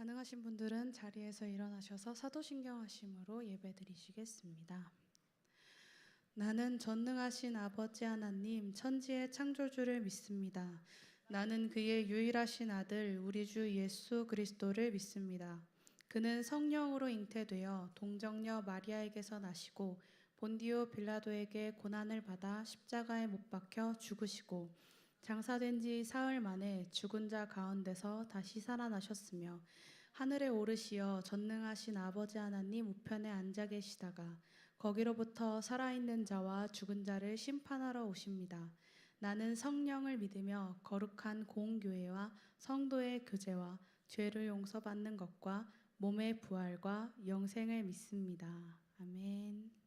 가능하신 분들은 자리에서 일어나셔서 사도신경하심으로 예배드리시겠습니다. 나는 전능하신 아버지 하나님 천지의 창조주를 믿습니다. 나는 그의 유일하신 아들 우리 주 예수 그리스도를 믿습니다. 그는 성령으로 잉태되어 동정녀 마리아에게서 나시고 본디오 빌라도에게 고난을 받아 십자가에 못 박혀 죽으시고 장사된 지 사흘 만에 죽은 자 가운데서 다시 살아나셨으며 하늘에 오르시어 전능하신 아버지 하나님 우편에 앉아 계시다가 거기로부터 살아있는 자와 죽은 자를 심판하러 오십니다. 나는 성령을 믿으며 거룩한 공교회와 성도의 교제와 죄를 용서받는 것과 몸의 부활과 영생을 믿습니다. 아멘.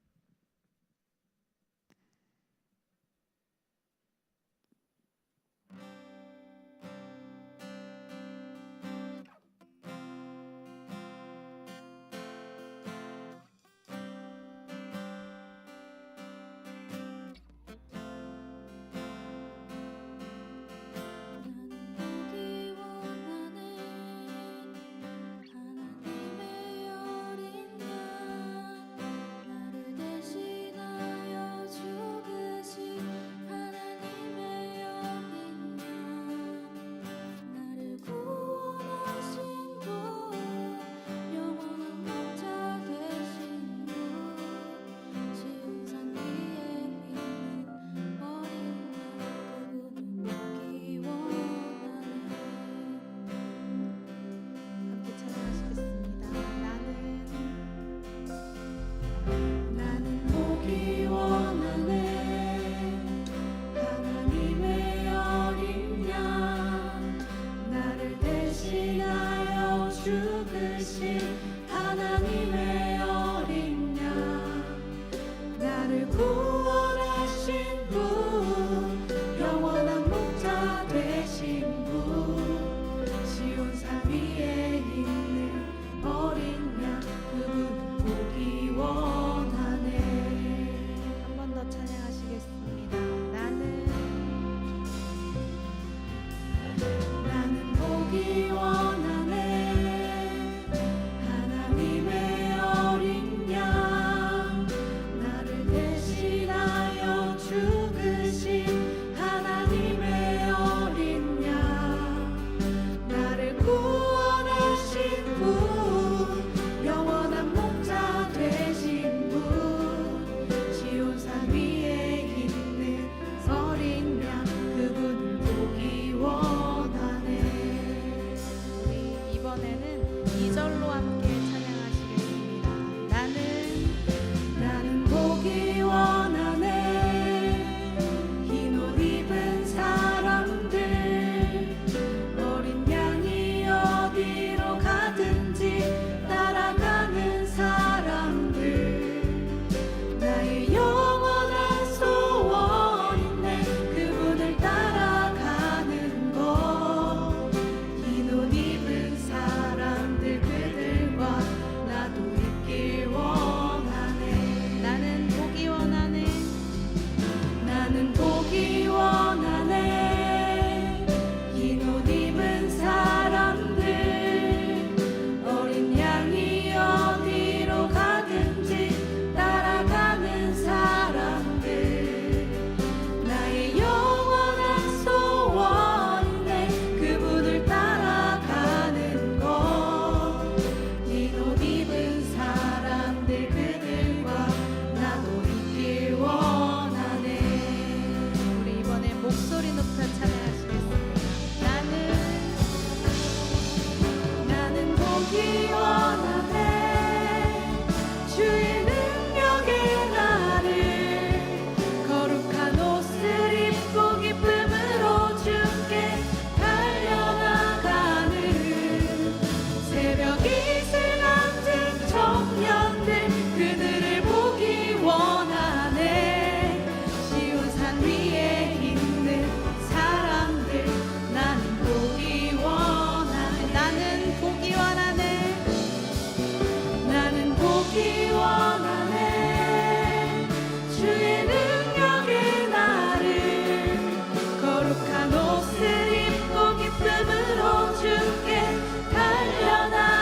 거룩한 옷을 입고 기쁨으로 주께 달려나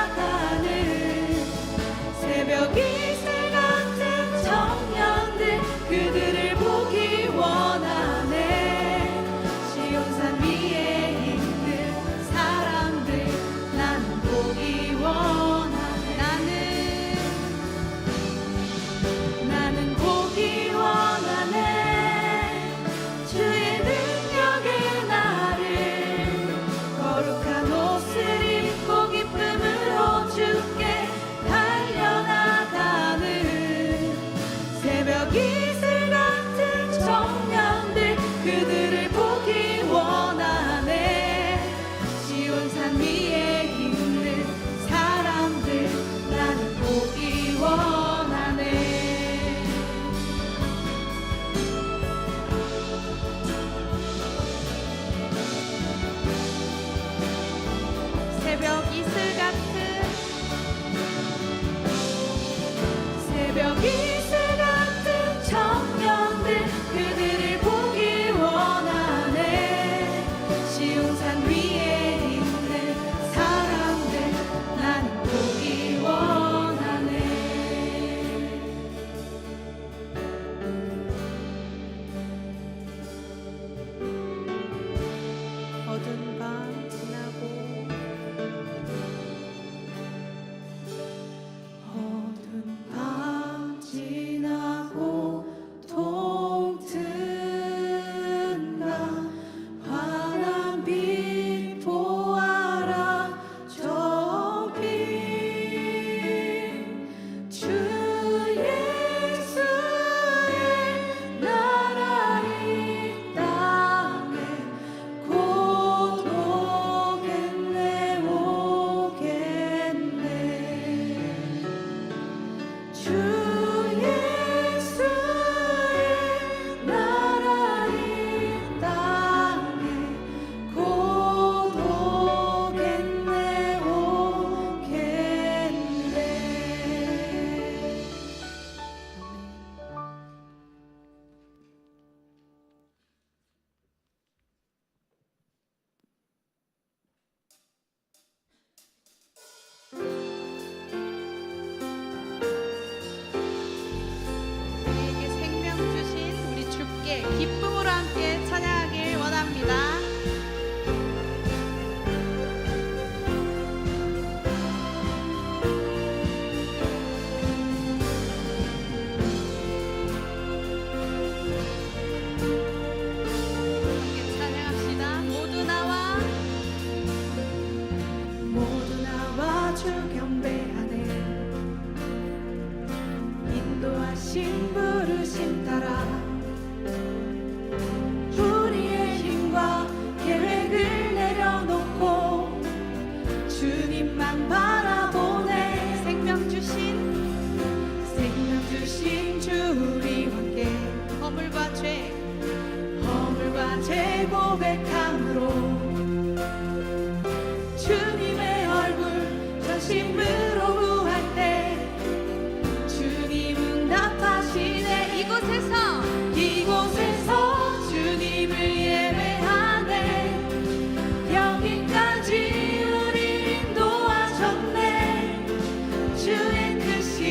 기쁨으로 함께 찬양하길 원합니다. 함께 찬양합시다. 모두 나와 주 경배하네. 인도하신 부르심 따라 우리의 힘과 계획을 내려놓고 주님만 바라보네. 생명 주신 주 우리와 함께 허물과 죄 고백함으로 주님의 얼굴 전심으로 구할 때 주님 응답하시네. 이곳에서 주님을 예배하네. 여기까지 우리 인도하셨네. 주의 크신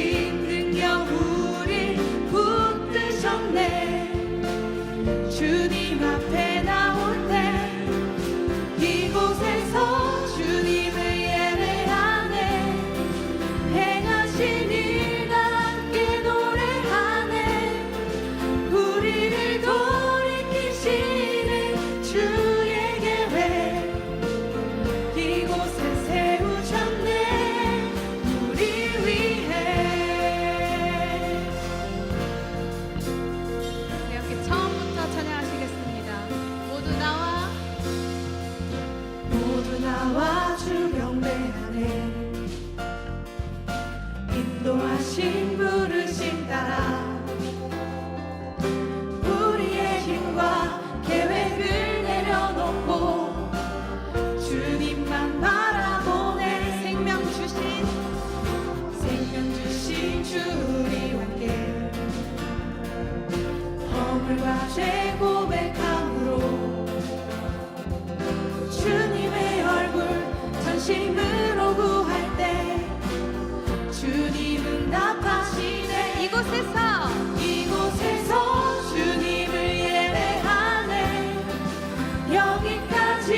능력 우리 붙드셨네. 주님 앞에 나올 때 이곳에서 주님을 예배하네. 행하신 일과 함께 노래하네. 우리를 돌이키시는 주의 계획 이곳에 세우셨네. 우리 위해. 네, 함께 처음부터 찬양하시겠습니다. 모두 나와 주 경배하네. 인도하신 부르심 따라 우리의 힘과 계획을 내려놓고 주님만 바라보네. 생명 주신 주 우리와 함께 허물과 죄 고백함으로 주님의 얼굴 전심으로 구할 때 주님 응답하시네. 이곳에서 주님을 예배하네. 여기까지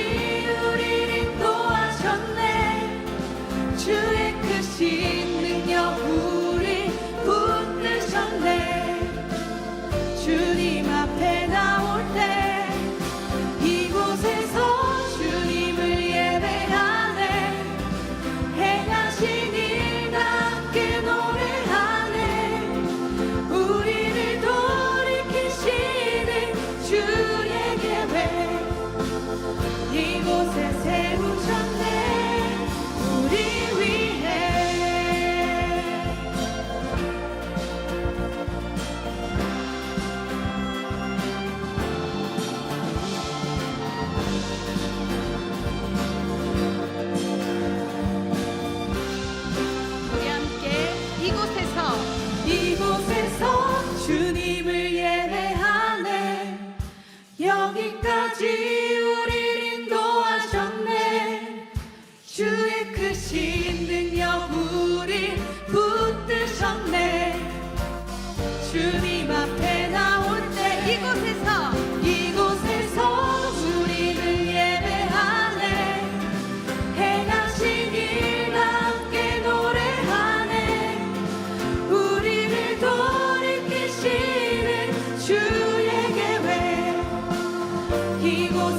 우리를 인도하셨네. 주의 크신 능력 우리 붙드셨네. 주님 앞에 나올 때 이곳에서 주님을 예배하네. 행하신 일과 함께 노래하네. 우리를 돌이키시는 주의 계획 이곳에 세우셨네. 우리 위해. 우리 함께 이곳에서 주님을 예배하네. 여기까지 우리를 인도하셨네. 주의 크신 능력 우리 붙드셨네. 주님 앞에 나올 때 이곳에서 우리를 예배하네. 행하신 일과 함께 노래하네. 우리를 돌이키시는 주의 계획 이곳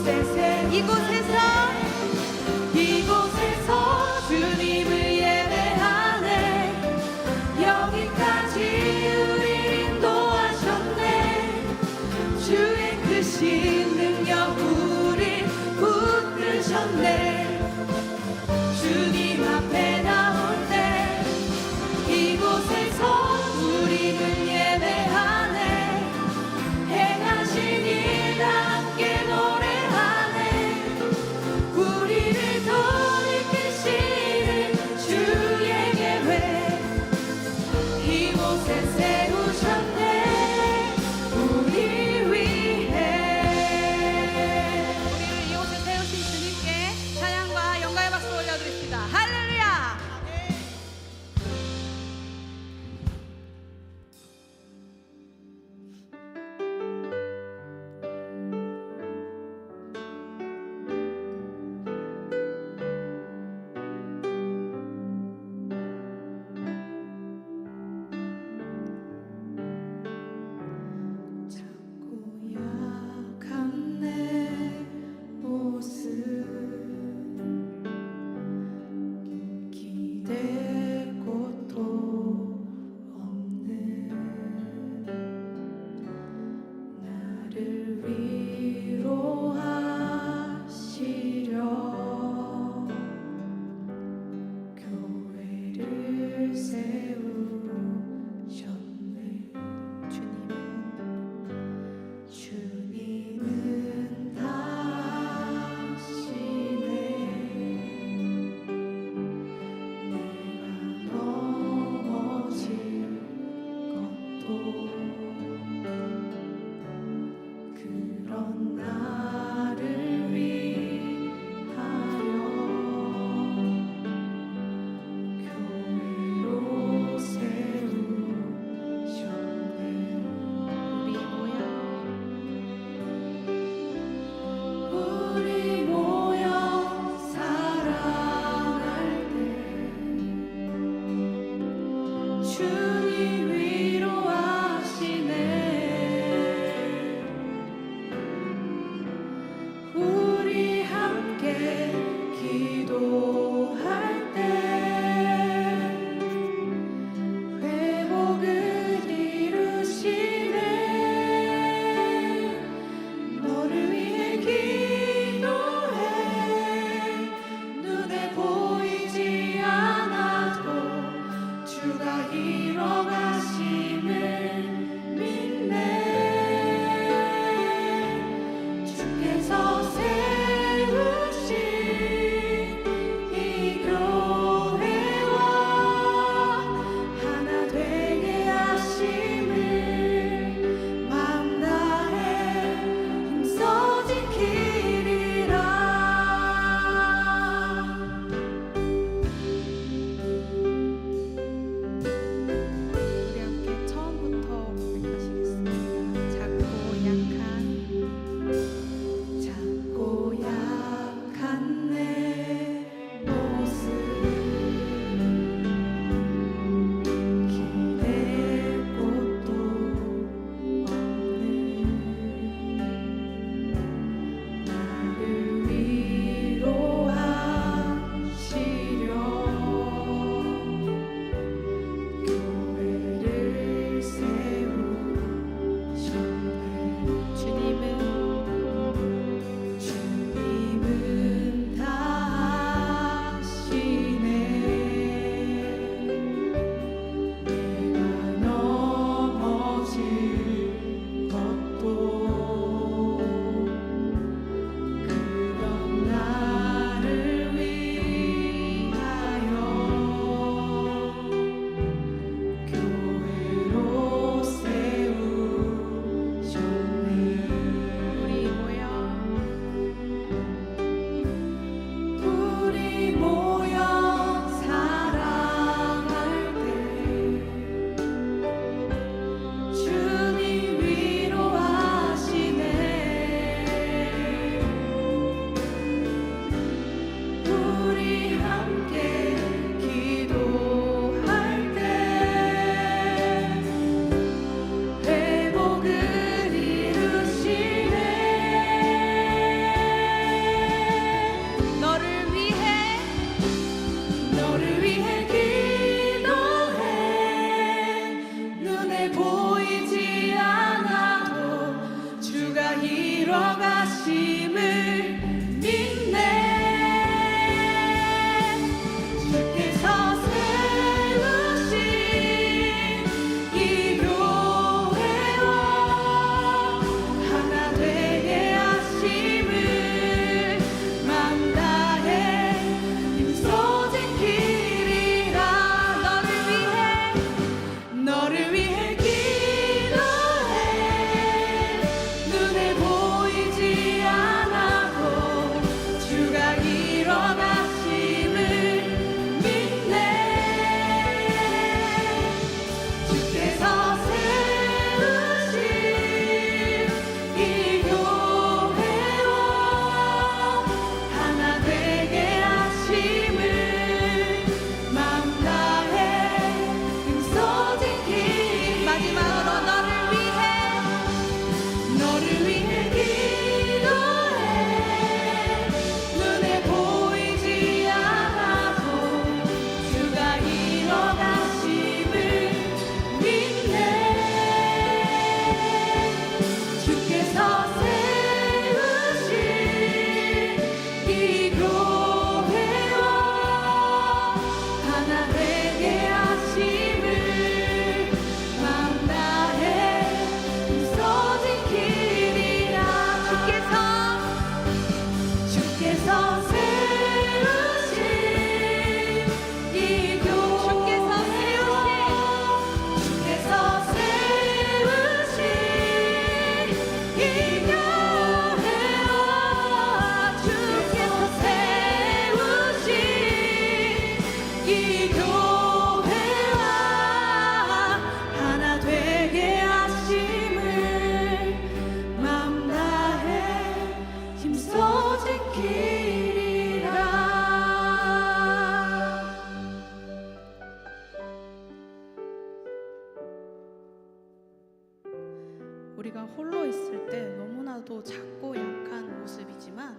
우리가 홀로 있을 때 너무나도 작고 약한 모습이지만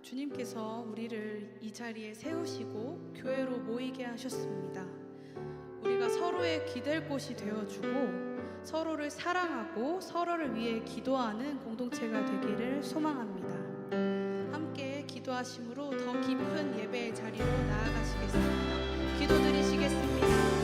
주님께서 우리를 이 자리에 세우시고 교회로 모이게 하셨습니다. 우리가 서로의 기댈 곳이 되어주고 서로를 사랑하고 서로를 위해 기도하는 공동체가 되기를 소망합니다. 함께 기도하심으로 더 깊은 예배의 자리로 나아가시겠습니다. 기도드리시겠습니다.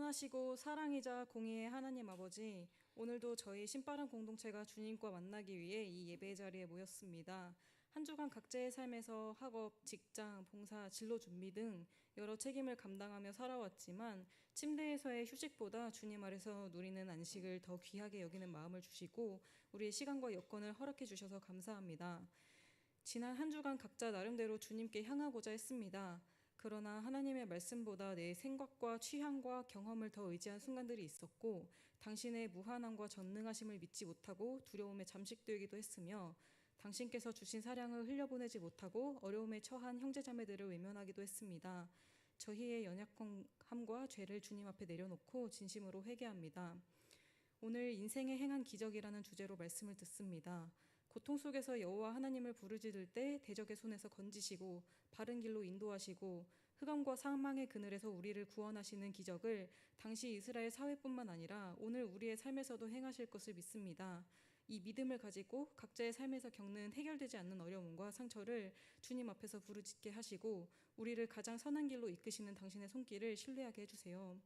선하시고 사랑이자 공의의 하나님 아버지, 오늘도 저희 신바람 공동체가 주님과 만나기 위해 이 예배 자리에 모였습니다. 한 주간 각자의 삶에서 학업, 직장, 봉사, 진로 준비 등 여러 책임을 감당하며 살아왔지만 침대에서의 휴식보다 주님 아래서 누리는 안식을 더 귀하게 여기는 마음을 주시고 우리의 시간과 여건을 허락해 주셔서 감사합니다. 지난 한 주간 각자 나름대로 주님께 향하고자 했습니다. 그러나 하나님의 말씀보다 내 생각과 취향과 경험을 더 의지한 순간들이 있었고 당신의 무한함과 전능하심을 믿지 못하고 두려움에 잠식되기도 했으며 당신께서 주신 사랑을 흘려보내지 못하고 어려움에 처한 형제자매들을 외면하기도 했습니다. 저희의 연약함과 죄를 주님 앞에 내려놓고 진심으로 회개합니다. 오늘 인생에 행한 기적이라는 주제로 말씀을 듣습니다. 고통 속에서 여호와 하나님을 부르짖을 때 대적의 손에서 건지시고 바른 길로 인도하시고 흑암과 사망의 그늘에서 우리를 구원하시는 기적을 당시 이스라엘 사회뿐만 아니라 오늘 우리의 삶에서도 행하실 것을 믿습니다. 이 믿음을 가지고 각자의 삶에서 겪는 해결되지 않는 어려움과 상처를 주님 앞에서 부르짖게 하시고 우리를 가장 선한 길로 이끄시는 당신의 손길을 신뢰하게 해주세요.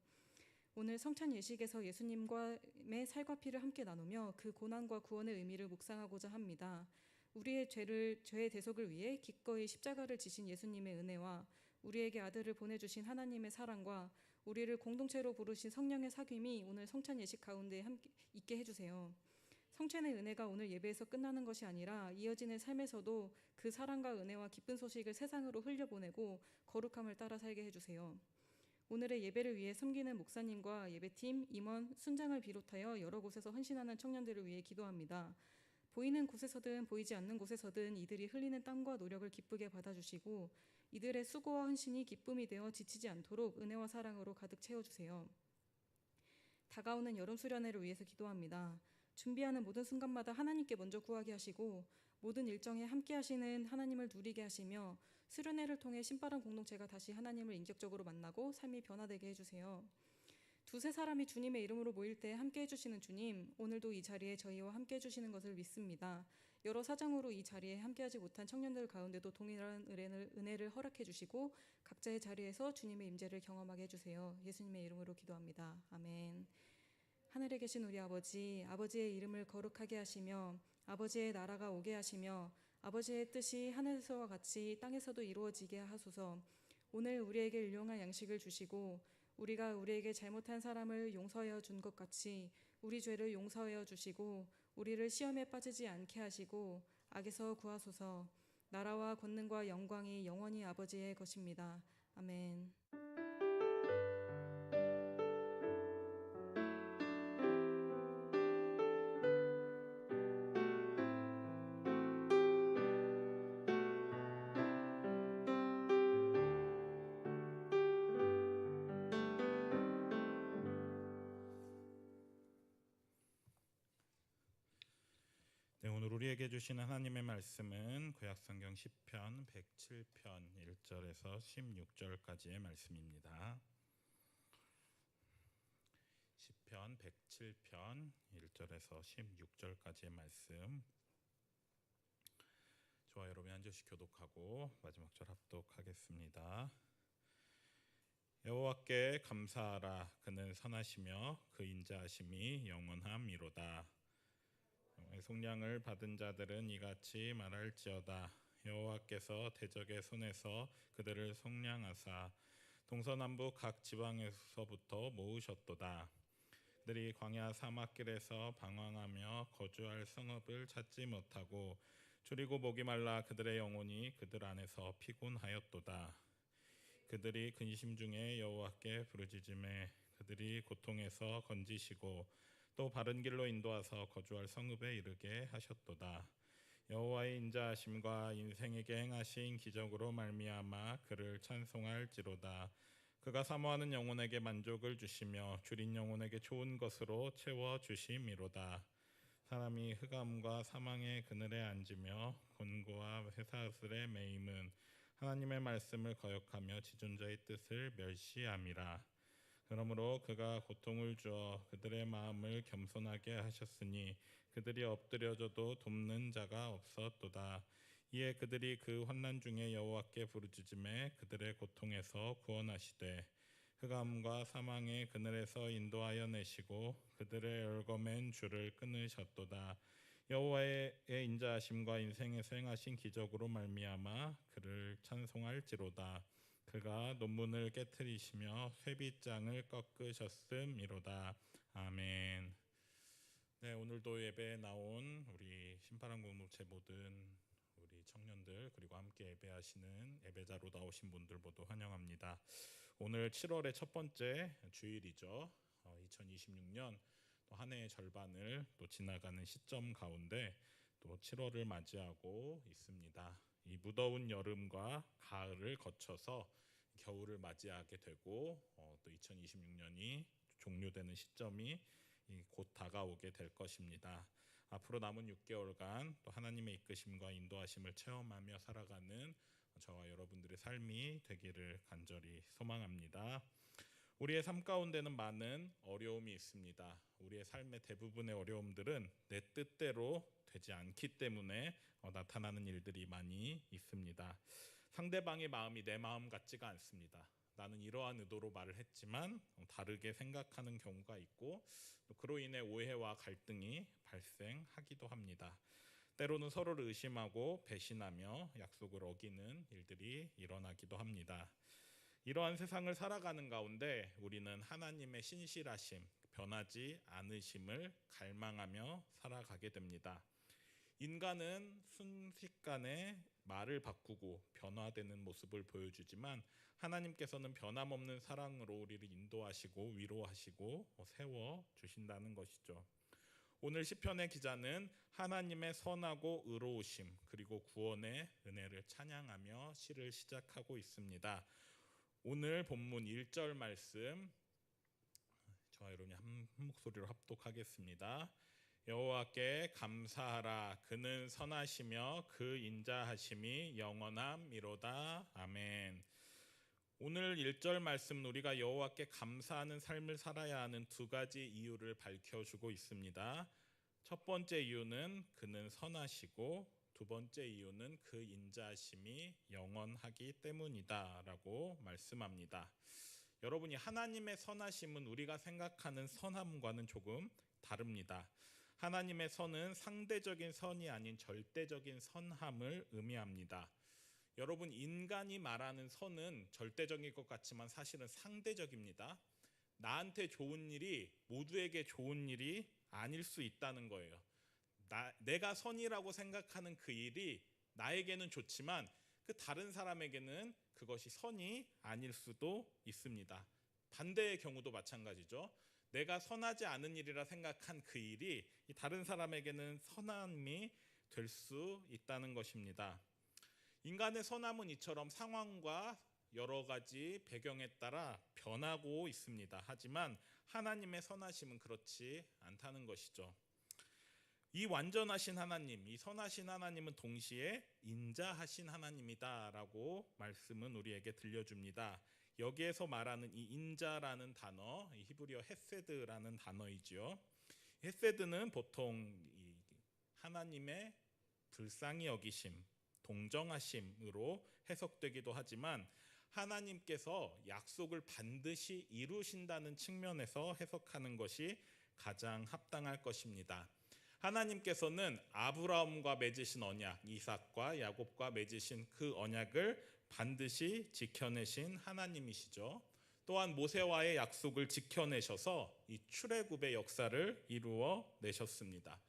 오늘 성찬 예식에서 예수님과의 살과 피를 함께 나누며 그 고난과 구원의 의미를 묵상하고자 합니다. 우리의 죄의 대속을 위해 기꺼이 십자가를 지신 예수님의 은혜와 우리에게 아들을 보내주신 하나님의 사랑과 우리를 공동체로 부르신 성령의 사귐이 오늘 성찬 예식 가운데 함께 있게 해주세요. 성찬의 은혜가 오늘 예배에서 끝나는 것이 아니라 이어지는 삶에서도 그 사랑과 은혜와 기쁜 소식을 세상으로 흘려보내고 거룩함을 따라 살게 해주세요. 오늘의 예배를 위해 섬기는 목사님과 예배팀, 임원, 순장을 비롯하여 여러 곳에서 헌신하는 청년들을 위해 기도합니다. 보이는 곳에서든 보이지 않는 곳에서든 이들이 흘리는 땀과 노력을 기쁘게 받아주시고 이들의 수고와 헌신이 기쁨이 되어 지치지 않도록 은혜와 사랑으로 가득 채워주세요. 다가오는 여름 수련회를 위해서 기도합니다. 준비하는 모든 순간마다 하나님께 먼저 구하게 하시고 모든 일정에 함께 하시는 하나님을 누리게 하시며 수련회를 통해 신바람 공동체가 다시 하나님을 인격적으로 만나고 삶이 변화되게 해주세요. 두세 사람이 주님의 이름으로 모일 때 함께 해주시는 주님, 오늘도 이 자리에 저희와 함께 해주시는 것을 믿습니다. 여러 사정으로 이 자리에 함께하지 못한 청년들 가운데도 동일한 은혜를 허락해 주시고 각자의 자리에서 주님의 임재를 경험하게 해주세요. 예수님의 이름으로 기도합니다. 아멘. 하늘에 계신 우리 아버지, 아버지의 이름을 거룩하게 하시며 아버지의 나라가 오게 하시며 아버지의 뜻이 하늘에서와 같이 땅에서도 이루어지게 하소서. 오늘 우리에게 일용할 양식을 주시고 우리가 우리에게 잘못한 사람을 용서하여 준 것 같이 우리 죄를 용서하여 주시고 우리를 시험에 빠지지 않게 하시고 악에서 구하소서. 나라와 권능과 영광이 영원히 아버지의 것입니다. 아멘. 네, 오늘 우리에게 주신 하나님의 말씀은 구약성경 시편 107편 1절에서 16절까지의 말씀입니다. 시편 107편 1절에서 16절까지의 말씀. 저와 여러분이 한 절씩 교독하고 마지막 절 합독하겠습니다. 여호와께 감사하라. 그는 선하시며 그 인자하심이 영원함이로다. 속량을 받은 자들은 이같이 말할지어다. 여호와께서 대적의 손에서 그들을 속량하사 동서남북 각 지방에서부터 모으셨도다. 그들이 광야 사막길에서 방황하며 거주할 성읍을 찾지 못하고 줄이고 목이 말라 그들의 영혼이 그들 안에서 피곤하였도다. 그들이 근심 중에 여호와께 부르짖음에 그들이 고통에서 건지시고 또 바른 길로 인도하사 거주할 성읍에 이르게 하셨도다. 여호와의 인자하심과 인생에게 행하신 기적으로 말미암아 그를 찬송할지로다. 그가 사모하는 영혼에게 만족을 주시며 줄인 영혼에게 좋은 것으로 채워 주심이로다. 사람이 흑암과 사망의 그늘에 앉으며 곤고와 쇠사슬에 매임은 하나님의 말씀을 거역하며 지존자의 뜻을 멸시함이라. 그러므로 그가 고통을 주어 그들의 마음을 겸손하게 하셨으니 그들이 엎드려져도 돕는 자가 없었도다. 이에 그들이 그 환난 중에 여호와께 부르짖음에 그들의 고통에서 구원하시되 흑암과 사망의 그늘에서 인도하여 내시고 그들의 열거맨 줄을 끊으셨도다. 여호와의 인자하심과 인생에서 행하신 기적으로 말미암아 그를 찬송할지로다. 그가 논문을 깨뜨리시며 쇠빗장을 꺾으셨음이로다. 아멘. 네, 오늘도 예배에 나온 우리 신파람 공동체 모든 우리 청년들 그리고 함께 예배하시는 예배자로 나오신 분들 모두 환영합니다. 오늘 7월의 첫 번째 주일이죠. 2026년 또 한 해의 절반을 또 지나가는 시점 가운데 또 7월을 맞이하고 있습니다. 이 무더운 여름과 가을을 거쳐서 겨울을 맞이하게 되고 또 2026년이 종료되는 시점이 곧 다가오게 될 것입니다. 앞으로 남은 6개월간 또 하나님의 이끄심과 인도하심을 체험하며 살아가는 저와 여러분들의 삶이 되기를 간절히 소망합니다. 우리의 삶 가운데는 많은 어려움이 있습니다. 우리의 삶의 대부분의 어려움들은 내 뜻대로 되지 않기 때문에 나타나는 일들이 많이 있습니다. 상대방의 마음이 내 마음 같지가 않습니다. 나는 이러한 의도로 말을 했지만 다르게 생각하는 경우가 있고 또 그로 인해 오해와 갈등이 발생하기도 합니다. 때로는 서로를 의심하고 배신하며 약속을 어기는 일들이 일어나기도 합니다. 이러한 세상을 살아가는 가운데 우리는 하나님의 신실하심, 변하지 않으심을 갈망하며 살아가게 됩니다. 인간은 순식간에 말을 바꾸고 변화되는 모습을 보여주지만 하나님께서는 변함없는 사랑으로 우리를 인도하시고 위로하시고 세워주신다는 것이죠. 오늘 시편의 기자는 하나님의 선하고 의로우심 그리고 구원의 은혜를 찬양하며 시를 시작하고 있습니다. 오늘 본문 1절 말씀 저와 여러분이 한 목소리로 합독하겠습니다. 여호와께 감사하라. 그는 선하시며 그 인자하심이 영원함이로다. 아멘. 오늘 1절 말씀은 우리가 여호와께 감사하는 삶을 살아야 하는 두 가지 이유를 밝혀주고 있습니다. 첫 번째 이유는 그는 선하시고 두 번째 이유는 그 인자하심이 영원하기 때문이다 라고 말씀합니다. 여러분이 하나님의 선하심은 우리가 생각하는 선함과는 조금 다릅니다. 하나님의 선은 상대적인 선이 아닌 절대적인 선함을 의미합니다. 여러분, 인간이 말하는 선은 절대적인 것 같지만 사실은 상대적입니다. 나한테 좋은 일이 모두에게 좋은 일이 아닐 수 있다는 거예요. 내가 선이라고 생각하는 그 일이 나에게는 좋지만 그 다른 사람에게는 그것이 선이 아닐 수도 있습니다. 반대의 경우도 마찬가지죠. 내가 선하지 않은 일이라 생각한 그 일이 다른 사람에게는 선함이 될 수 있다는 것입니다. 인간의 선함은 이처럼 상황과 여러 가지 배경에 따라 변하고 있습니다. 하지만 하나님의 선하심은 그렇지 않다는 것이죠. 이 완전하신 하나님, 이 선하신 하나님은 동시에 인자하신 하나님이다라고 말씀은 우리에게 들려줍니다. 여기에서 말하는 이 인자라는 단어, 이 히브리어 헤세드라는 단어이지요. 헤세드는 보통 이 하나님의 불쌍히 여기심, 동정하심으로 해석되기도 하지만 하나님께서 약속을 반드시 이루신다는 측면에서 해석하는 것이 가장 합당할 것입니다. 하나님께서는 아브라함과 맺으신 언약, 이삭과 야곱과 맺으신 그 언약을 반드시 지켜내신 하나님이시죠. 또한 모세와의 약속을 지켜내셔서 이 출애굽의 역사를 이루어 내셨습니다.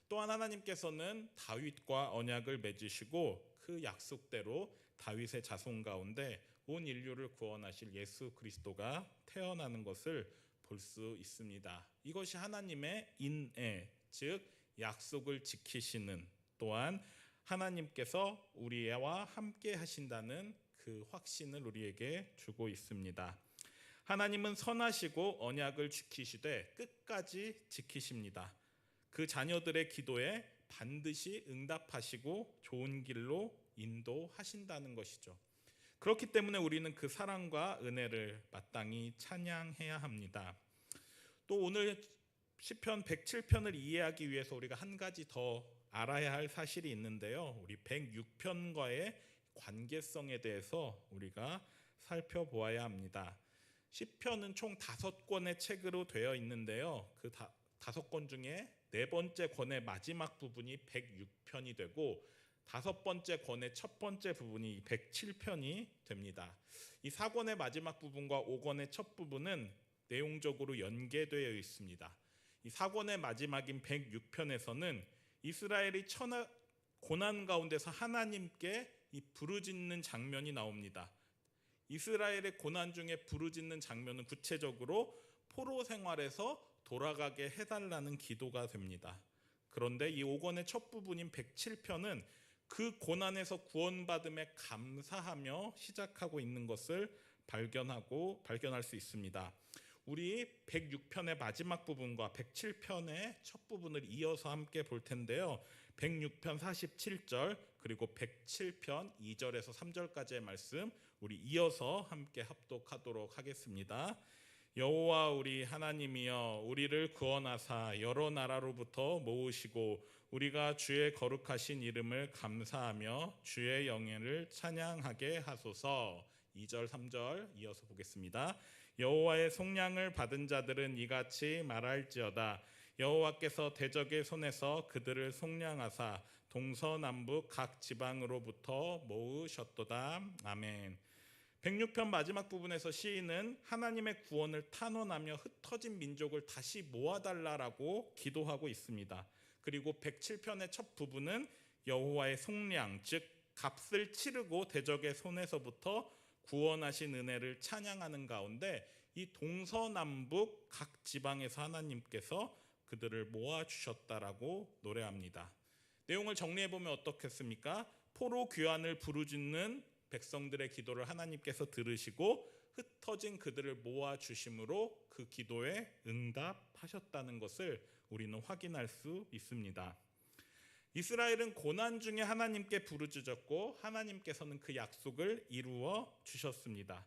또한 하나님께서는 다윗과 언약을 맺으시고 그 약속대로 다윗의 자손 가운데 온 인류를 구원하실 예수 그리스도가 태어나는 것을 볼 수 있습니다. 이것이 하나님의 인애, 즉 약속을 지키시는, 또한 하나님께서 우리와 함께 하신다는 그 확신을 우리에게 주고 있습니다. 하나님은 선하시고 언약을 지키시되 끝까지 지키십니다. 그 자녀들의 기도에 반드시 응답하시고 좋은 길로 인도하신다는 것이죠. 그렇기 때문에 우리는 그 사랑과 은혜를 마땅히 찬양해야 합니다. 또 오늘 시편 107편을 이해하기 위해서 우리가 한 가지 더 알아야 할 사실이 있는데요. 우리 106편과의 관계성에 대해서 우리가 살펴보아야 합니다. 시편은 총 5권의 책으로 되어 있는데요. 그 5권 중에 4번째 권의 마지막 부분이 106편이 되고 5번째 권의 첫 번째 부분이 107편이 됩니다. 이 4권의 마지막 부분과 5권의 첫 부분은 내용적으로 연계되어 있습니다. 이 4권의 마지막인 106편에서는 이스라엘이 고난 가운데서 하나님께 이 부르짖는 장면이 나옵니다. 이스라엘의 고난 중에 부르짖는 장면은 구체적으로 포로 생활에서 돌아가게 해달라는 기도가 됩니다. 그런데 이 5권의 첫 부분인 107편은 그 고난에서 구원받음에 감사하며 시작하고 있는 것을 발견할 수 있습니다. 우리 106편의 마지막 부분과 107편의 첫 부분을 이어서 함께 볼 텐데요. 106편 47절 그리고 107편 2절에서 3절까지의 말씀 우리 이어서 함께 합독하도록 하겠습니다. 여호와 우리 하나님이여 우리를 구원하사 여러 나라로부터 모으시고 우리가 주의 거룩하신 이름을 감사하며 주의 영예를 찬양하게 하소서. 2절 3절 이어서 보겠습니다. 여호와의 속량을 받은 자들은 이같이 말할지어다. 여호와께서 대적의 손에서 그들을 속량하사 동서남북 각 지방으로부터 모으셨도다. 아멘. 106편 마지막 부분에서 시인은 하나님의 구원을 탄원하며 흩어진 민족을 다시 모아달라고 기도하고 있습니다. 그리고 107편의 첫 부분은 여호와의 속량, 즉 값을 치르고 대적의 손에서부터 구원하신 은혜를 찬양하는 가운데 이 동서남북 각 지방에서 하나님께서 그들을 모아주셨다라고 노래합니다. 내용을 정리해보면 어떻겠습니까? 포로 귀환을 부르짖는 백성들의 기도를 하나님께서 들으시고 흩어진 그들을 모아주심으로 그 기도에 응답하셨다는 것을 우리는 확인할 수 있습니다. 이스라엘은 고난 중에 하나님께 부르짖었고 하나님께서는 그 약속을 이루어 주셨습니다.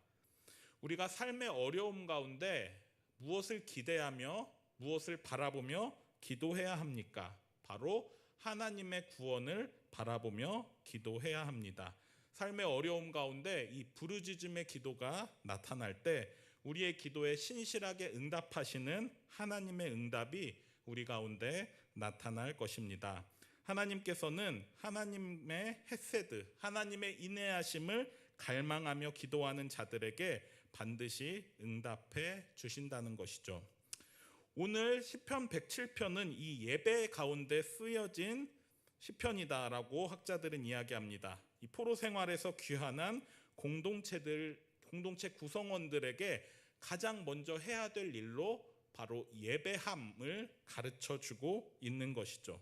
우리가 삶의 어려움 가운데 무엇을 기대하며 무엇을 바라보며 기도해야 합니까? 바로 하나님의 구원을 바라보며 기도해야 합니다. 삶의 어려움 가운데 이 부르짖음의 기도가 나타날 때 우리의 기도에 신실하게 응답하시는 하나님의 응답이 우리 가운데 나타날 것입니다. 하나님께서는 하나님의 헤세드, 하나님의 인내하심을 갈망하며 기도하는 자들에게 반드시 응답해 주신다는 것이죠. 오늘 시편 107편은 이 예배 가운데 쓰여진 시편이다라고 학자들은 이야기합니다. 이 포로 생활에서 귀환한 공동체 구성원들에게 가장 먼저 해야 될 일로 바로 예배함을 가르쳐주고 있는 것이죠.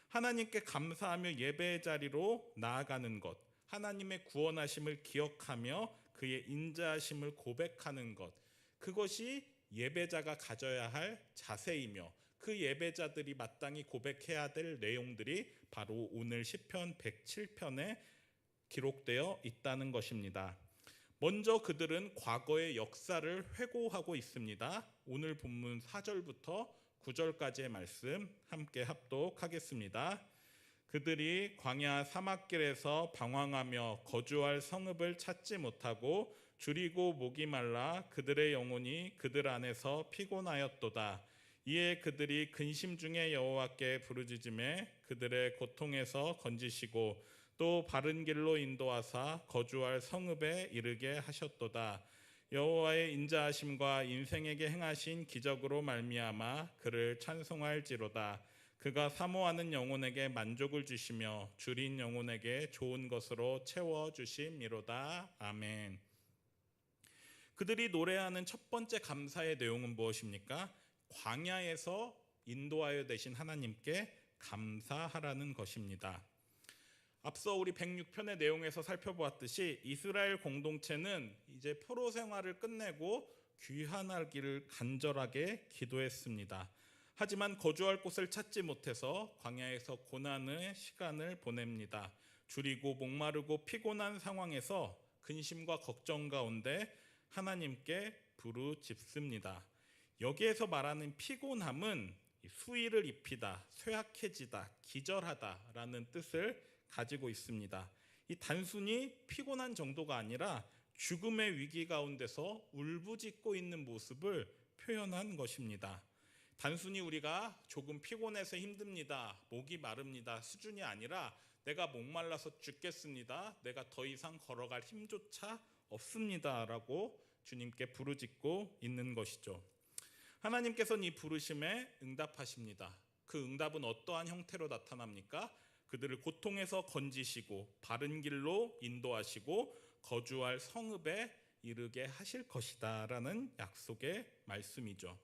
하나님께 감사하며 예배의 자리로 나아가는 것, 하나님의 구원하심을 기억하며 그의 인자하심을 고백하는 것, 그것이 예배자가 가져야 할 자세이며 그 예배자들이 마땅히 고백해야 될 내용들이 바로 오늘 시편 107편에 기록되어 있다는 것입니다. 먼저 그들은 과거의 역사를 회고하고 있습니다. 오늘 본문 4절부터 9절까지의 말씀 함께 합독하겠습니다. 그들이 광야 사막길에서 방황하며 거주할 성읍을 찾지 못하고 줄이고 목이 말라 그들의 영혼이 그들 안에서 피곤하였도다. 이에 그들이 근심 중에 여호와께 부르짖음에 그들의 고통에서 건지시고 또 바른 길로 인도하사 거주할 성읍에 이르게 하셨도다. 여호와의 인자하심과 인생에게 행하신 기적으로 말미암아 그를 찬송할지로다. 그가 사모하는 영혼에게 만족을 주시며 줄인 영혼에게 좋은 것으로 채워주심이로다. 아멘. 그들이 노래하는 첫 번째 감사의 내용은 무엇입니까? 광야에서 인도하여 되신 하나님께 감사하라는 것입니다. 앞서 우리 106편의 내용에서 살펴보았듯이 이스라엘 공동체는 이제 포로 생활을 끝내고 귀환하기를 간절하게 기도했습니다. 하지만 거주할 곳을 찾지 못해서 광야에서 고난의 시간을 보냅니다. 줄이고 목마르고 피곤한 상황에서 근심과 걱정 가운데 하나님께 부르짖습니다. 여기에서 말하는 피곤함은 수위를 입히다, 쇠약해지다, 기절하다라는 뜻을 가지고 있습니다. 이 단순히 피곤한 정도가 아니라 죽음의 위기 가운데서 울부짖고 있는 모습을 표현한 것입니다. 단순히 우리가 조금 피곤해서 힘듭니다, 목이 마릅니다 수준이 아니라 내가 목말라서 죽겠습니다, 내가 더 이상 걸어갈 힘조차 없습니다 라고 주님께 부르짖고 있는 것이죠. 하나님께서는 이 부르심에 응답하십니다. 그 응답은 어떠한 형태로 나타납니까? 그들을 고통에서 건지시고 바른 길로 인도하시고 거주할 성읍에 이르게 하실 것이다 라는 약속의 말씀이죠.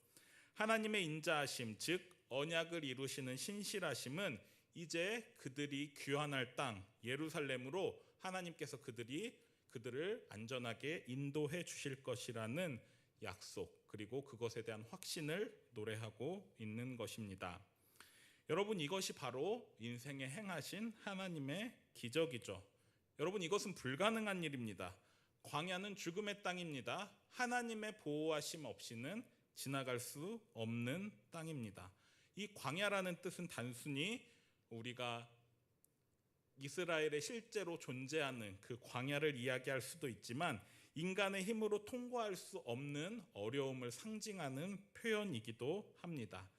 하나님의 인자하심, 즉 언약을 이루시는 신실하심은 이제 그들이 귀환할 땅 예루살렘으로 하나님께서 그들을 안전하게 인도해 주실 것이라는 약속, 그리고 그것에 대한 확신을 노래하고 있는 것입니다. 여러분, 이것이 바로 인생에 행하신 하나님의 기적이죠. 여러분, 이것은 불가능한 일입니다. 광야는 죽음의 땅입니다. 하나님의 보호하심 없이는 지나갈 수 없는 땅입니다. 이 광야라는 뜻은 단순히 우리가 이스라엘에 실제로 존재하는 그 광야를 이야기할 수도 있지만 인간의 힘으로 통과할 수 없는 어려움을 상징하는 표현이기도 합니다.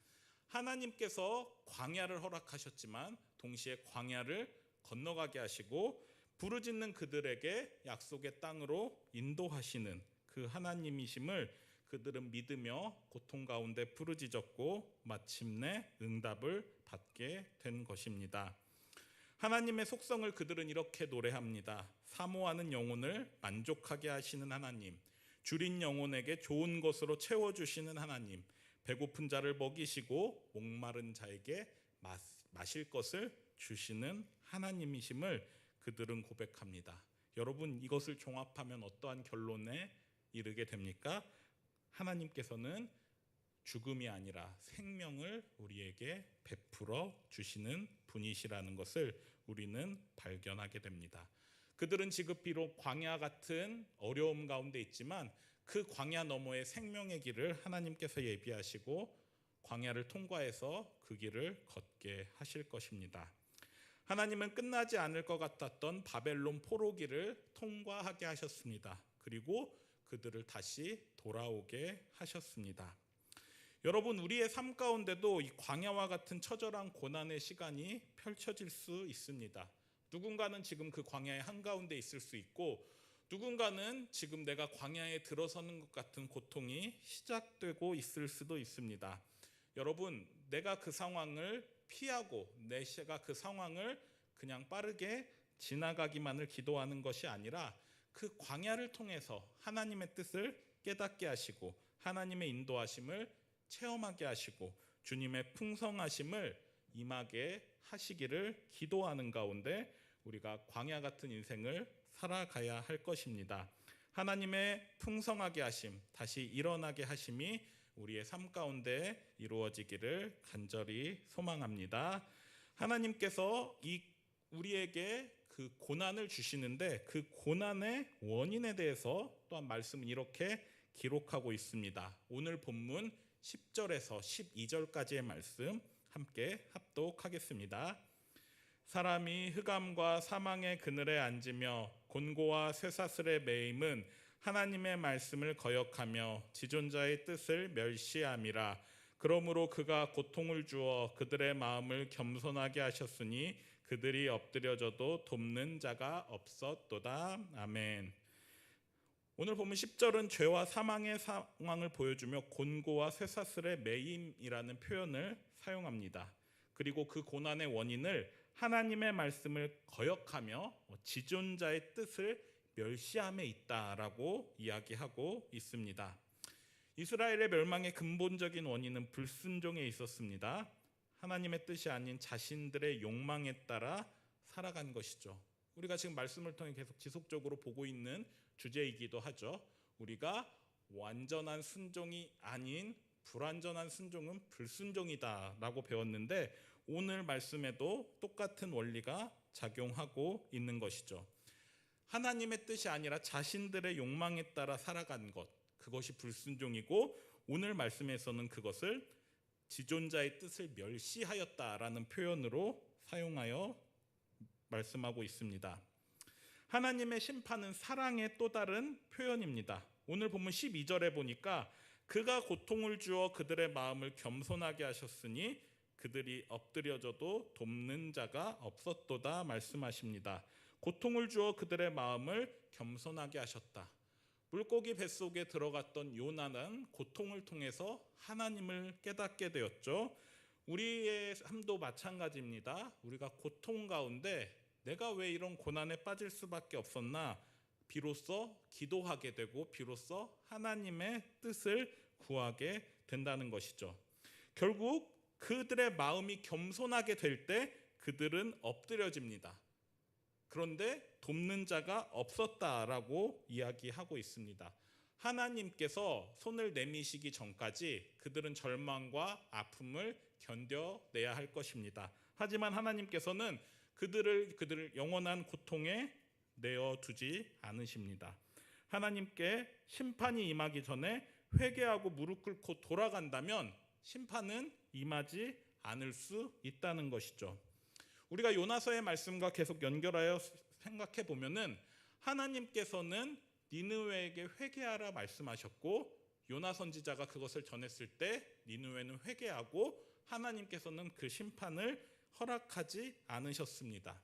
하나님께서 광야를 허락하셨지만 동시에 광야를 건너가게 하시고 부르짖는 그들에게 약속의 땅으로 인도하시는 그 하나님이심을 그들은 믿으며 고통 가운데 부르짖었고 마침내 응답을 받게 된 것입니다. 하나님의 속성을 그들은 이렇게 노래합니다. 사모하는 영혼을 만족하게 하시는 하나님, 줄인 영혼에게 좋은 것으로 채워주시는 하나님, 배고픈 자를 먹이시고 목마른 자에게 마실 것을 주시는 하나님이심을 그들은 고백합니다. 여러분, 이것을 종합하면 어떠한 결론에 이르게 됩니까? 하나님께서는 죽음이 아니라 생명을 우리에게 베풀어 주시는 분이시라는 것을 우리는 발견하게 됩니다. 그들은 지금 비록 광야 같은 어려움 가운데 있지만 그 광야 너머의 생명의 길을 하나님께서 예비하시고 광야를 통과해서 그 길을 걷게 하실 것입니다. 하나님은 끝나지 않을 것 같았던 바벨론 포로기를 통과하게 하셨습니다. 그리고 그들을 다시 돌아오게 하셨습니다. 여러분, 우리의 삶 가운데도 이 광야와 같은 처절한 고난의 시간이 펼쳐질 수 있습니다. 누군가는 지금 그 광야의 한가운데 있을 수 있고 누군가는 지금 내가 광야에 들어서는 것 같은 고통이 시작되고 있을 수도 있습니다. 여러분, 내가 그 상황을 피하고 내가 그 상황을 그냥 빠르게 지나가기만을 기도하는 것이 아니라 그 광야를 통해서 하나님의 뜻을 깨닫게 하시고 하나님의 인도하심을 체험하게 하시고 주님의 풍성하심을 임하게 하시기를 기도하는 가운데 우리가 광야 같은 인생을 살아가야 할 것입니다. 하나님의 풍성하게 하심, 다시 일어나게 하심이 우리의 삶 가운데 이루어지기를 간절히 소망합니다. 하나님께서 우리에게 그 고난을 주시는데 그 고난의 원인에 대해서 또한 말씀은 이렇게 기록하고 있습니다. 오늘 본문 10절에서 12절까지의 말씀 함께 합독하겠습니다. 사람이 흑암과 사망의 그늘에 앉으며 곤고와 쇠사슬에 매임은 하나님의 말씀을 거역하며 지존자의 뜻을 멸시함이라. 그러므로 그가 고통을 주어 그들의 마음을 겸손하게 하셨으니 그들이 엎드려져도 돕는 자가 없었도다. 아멘. 오늘 보면 10절은 죄와 사망의 상황을 보여주며 곤고와 쇠사슬의 매임이라는 표현을 사용합니다. 그리고 그 고난의 원인을 하나님의 말씀을 거역하며 지존자의 뜻을 멸시함에 있다라고 이야기하고 있습니다. 이스라엘의 멸망의 근본적인 원인은 불순종에 있었습니다. 하나님의 뜻이 아닌 자신들의 욕망에 따라 살아간 것이죠. 우리가 지금 말씀을 통해 계속 지속적으로 보고 있는 주제이기도 하죠. 우리가 완전한 순종이 아닌 불완전한 순종은 불순종이다라고 배웠는데 오늘 말씀에도 똑같은 원리가 작용하고 있는 것이죠. 하나님의 뜻이 아니라 자신들의 욕망에 따라 살아간 것, 그것이 불순종이고 오늘 말씀에서는 그것을 지존자의 뜻을 멸시하였다라는 표현으로 사용하여 말씀하고 있습니다. 하나님의 심판은 사랑의 또 다른 표현입니다. 오늘 본문 12절에 보니까 그가 고통을 주어 그들의 마음을 겸손하게 하셨으니 그들이 엎드려져도 돕는 자가 없었도다 말씀하십니다. 고통을 주어 그들의 마음을 겸손하게 하셨다. 물고기 뱃속에 들어갔던 요나는 고통을 통해서 하나님을 깨닫게 되었죠. 우리의 삶도 마찬가지입니다. 우리가 고통 가운데 내가 왜 이런 고난에 빠질 수밖에 없었나 비로소 기도하게 되고 비로소 하나님의 뜻을 구하게 된다는 것이죠. 결국 그들의 마음이 겸손하게 될 때 그들은 엎드려집니다. 그런데 돕는 자가 없었다라고 이야기하고 있습니다. 하나님께서 손을 내미시기 전까지 그들은 절망과 아픔을 견뎌내야 할 것입니다. 하지만 하나님께서는 그들을 영원한 고통에 내어두지 않으십니다. 하나님께 심판이 임하기 전에 회개하고 무릎 꿇고 돌아간다면 심판은 임하지 않을 수 있다는 것이죠. 우리가 요나서의 말씀과 계속 연결하여 생각해 보면은 하나님께서는 니느웨에게 회개하라 말씀하셨고 요나 선지자가 그것을 전했을 때 니느웨는 회개하고 하나님께서는 그 심판을 허락하지 않으셨습니다.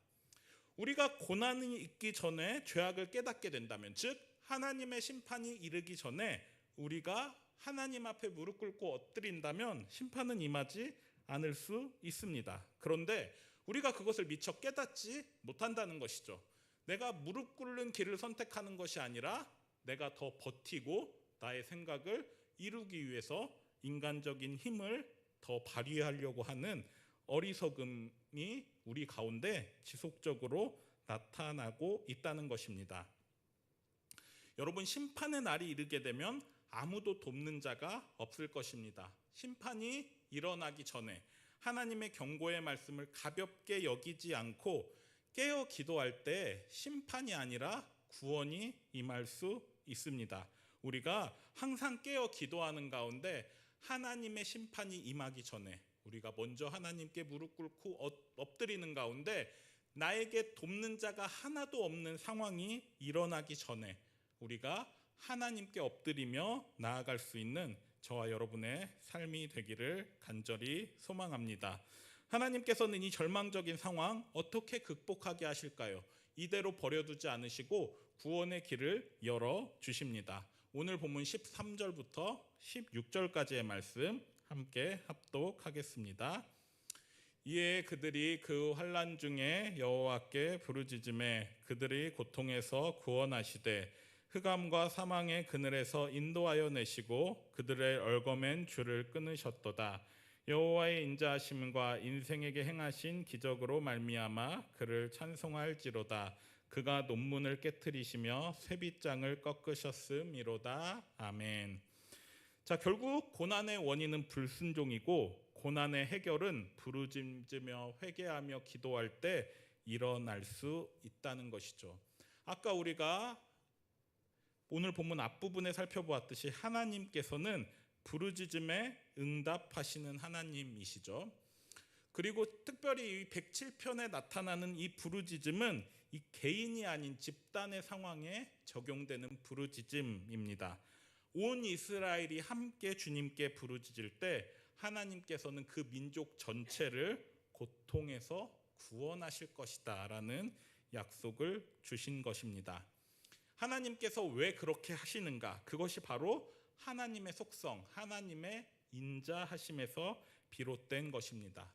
우리가 고난이 있기 전에 죄악을 깨닫게 된다면, 즉 하나님의 심판이 이르기 전에 우리가 하나님 앞에 무릎 꿇고 엎드린다면 심판은 임하지 않을 수 있습니다. 그런데 우리가 그것을 미처 깨닫지 못한다는 것이죠. 내가 무릎 꿇는 길을 선택하는 것이 아니라 내가 더 버티고 나의 생각을 이루기 위해서 인간적인 힘을 더 발휘하려고 하는 어리석음이 우리 가운데 지속적으로 나타나고 있다는 것입니다. 여러분, 심판의 날이 이르게 되면 아무도 돕는 자가 없을 것입니다. 심판이 일어나기 전에 하나님의 경고의 말씀을 가볍게 여기지 않고 깨어 기도할 때 심판이 아니라 구원이 임할 수 있습니다. 우리가 항상 깨어 기도하는 가운데 하나님의 심판이 임하기 전에 우리가 먼저 하나님께 무릎 꿇고 엎드리는 가운데 나에게 돕는 자가 하나도 없는 상황이 일어나기 전에 우리가 하나님께 엎드리며 나아갈 수 있는 저와 여러분의 삶이 되기를 간절히 소망합니다. 하나님께서는 이 절망적인 상황 어떻게 극복하게 하실까요? 이대로 버려두지 않으시고 구원의 길을 열어주십니다. 오늘 본문 13절부터 16절까지의 말씀 함께 합독하겠습니다. 이에 그들이 그 환난 중에 여호와께 부르짖음에 그들이 고통에서 구원하시되 흑암과 사망의 그늘에서 인도하여 내시고 그들의 얼거맨 줄을 끊으셨도다. 여호와의 인자하심과 인생에게 행하신 기적으로 말미암아 그를 찬송할지로다. 그가 논문을 깨트리시며 쇠빗장을 꺾으셨음이로다. 아멘. 자, 결국 고난의 원인은 불순종이고 고난의 해결은 부르짖으며 회개하며 기도할 때 일어날 수 있다는 것이죠. 아까 우리가 오늘 본문 앞부분에 살펴보았듯이 하나님께서는 부르짖음에 응답하시는 하나님이시죠. 그리고 특별히 이 107편에 나타나는 이 부르짖음은 이 개인이 아닌 집단의 상황에 적용되는 부르짖음입니다. 온 이스라엘이 함께 주님께 부르짖을 때 하나님께서는 그 민족 전체를 고통에서 구원하실 것이다라는 약속을 주신 것입니다. 하나님께서 왜 그렇게 하시는가? 그것이 바로 하나님의 속성, 하나님의 인자하심에서 비롯된 것입니다.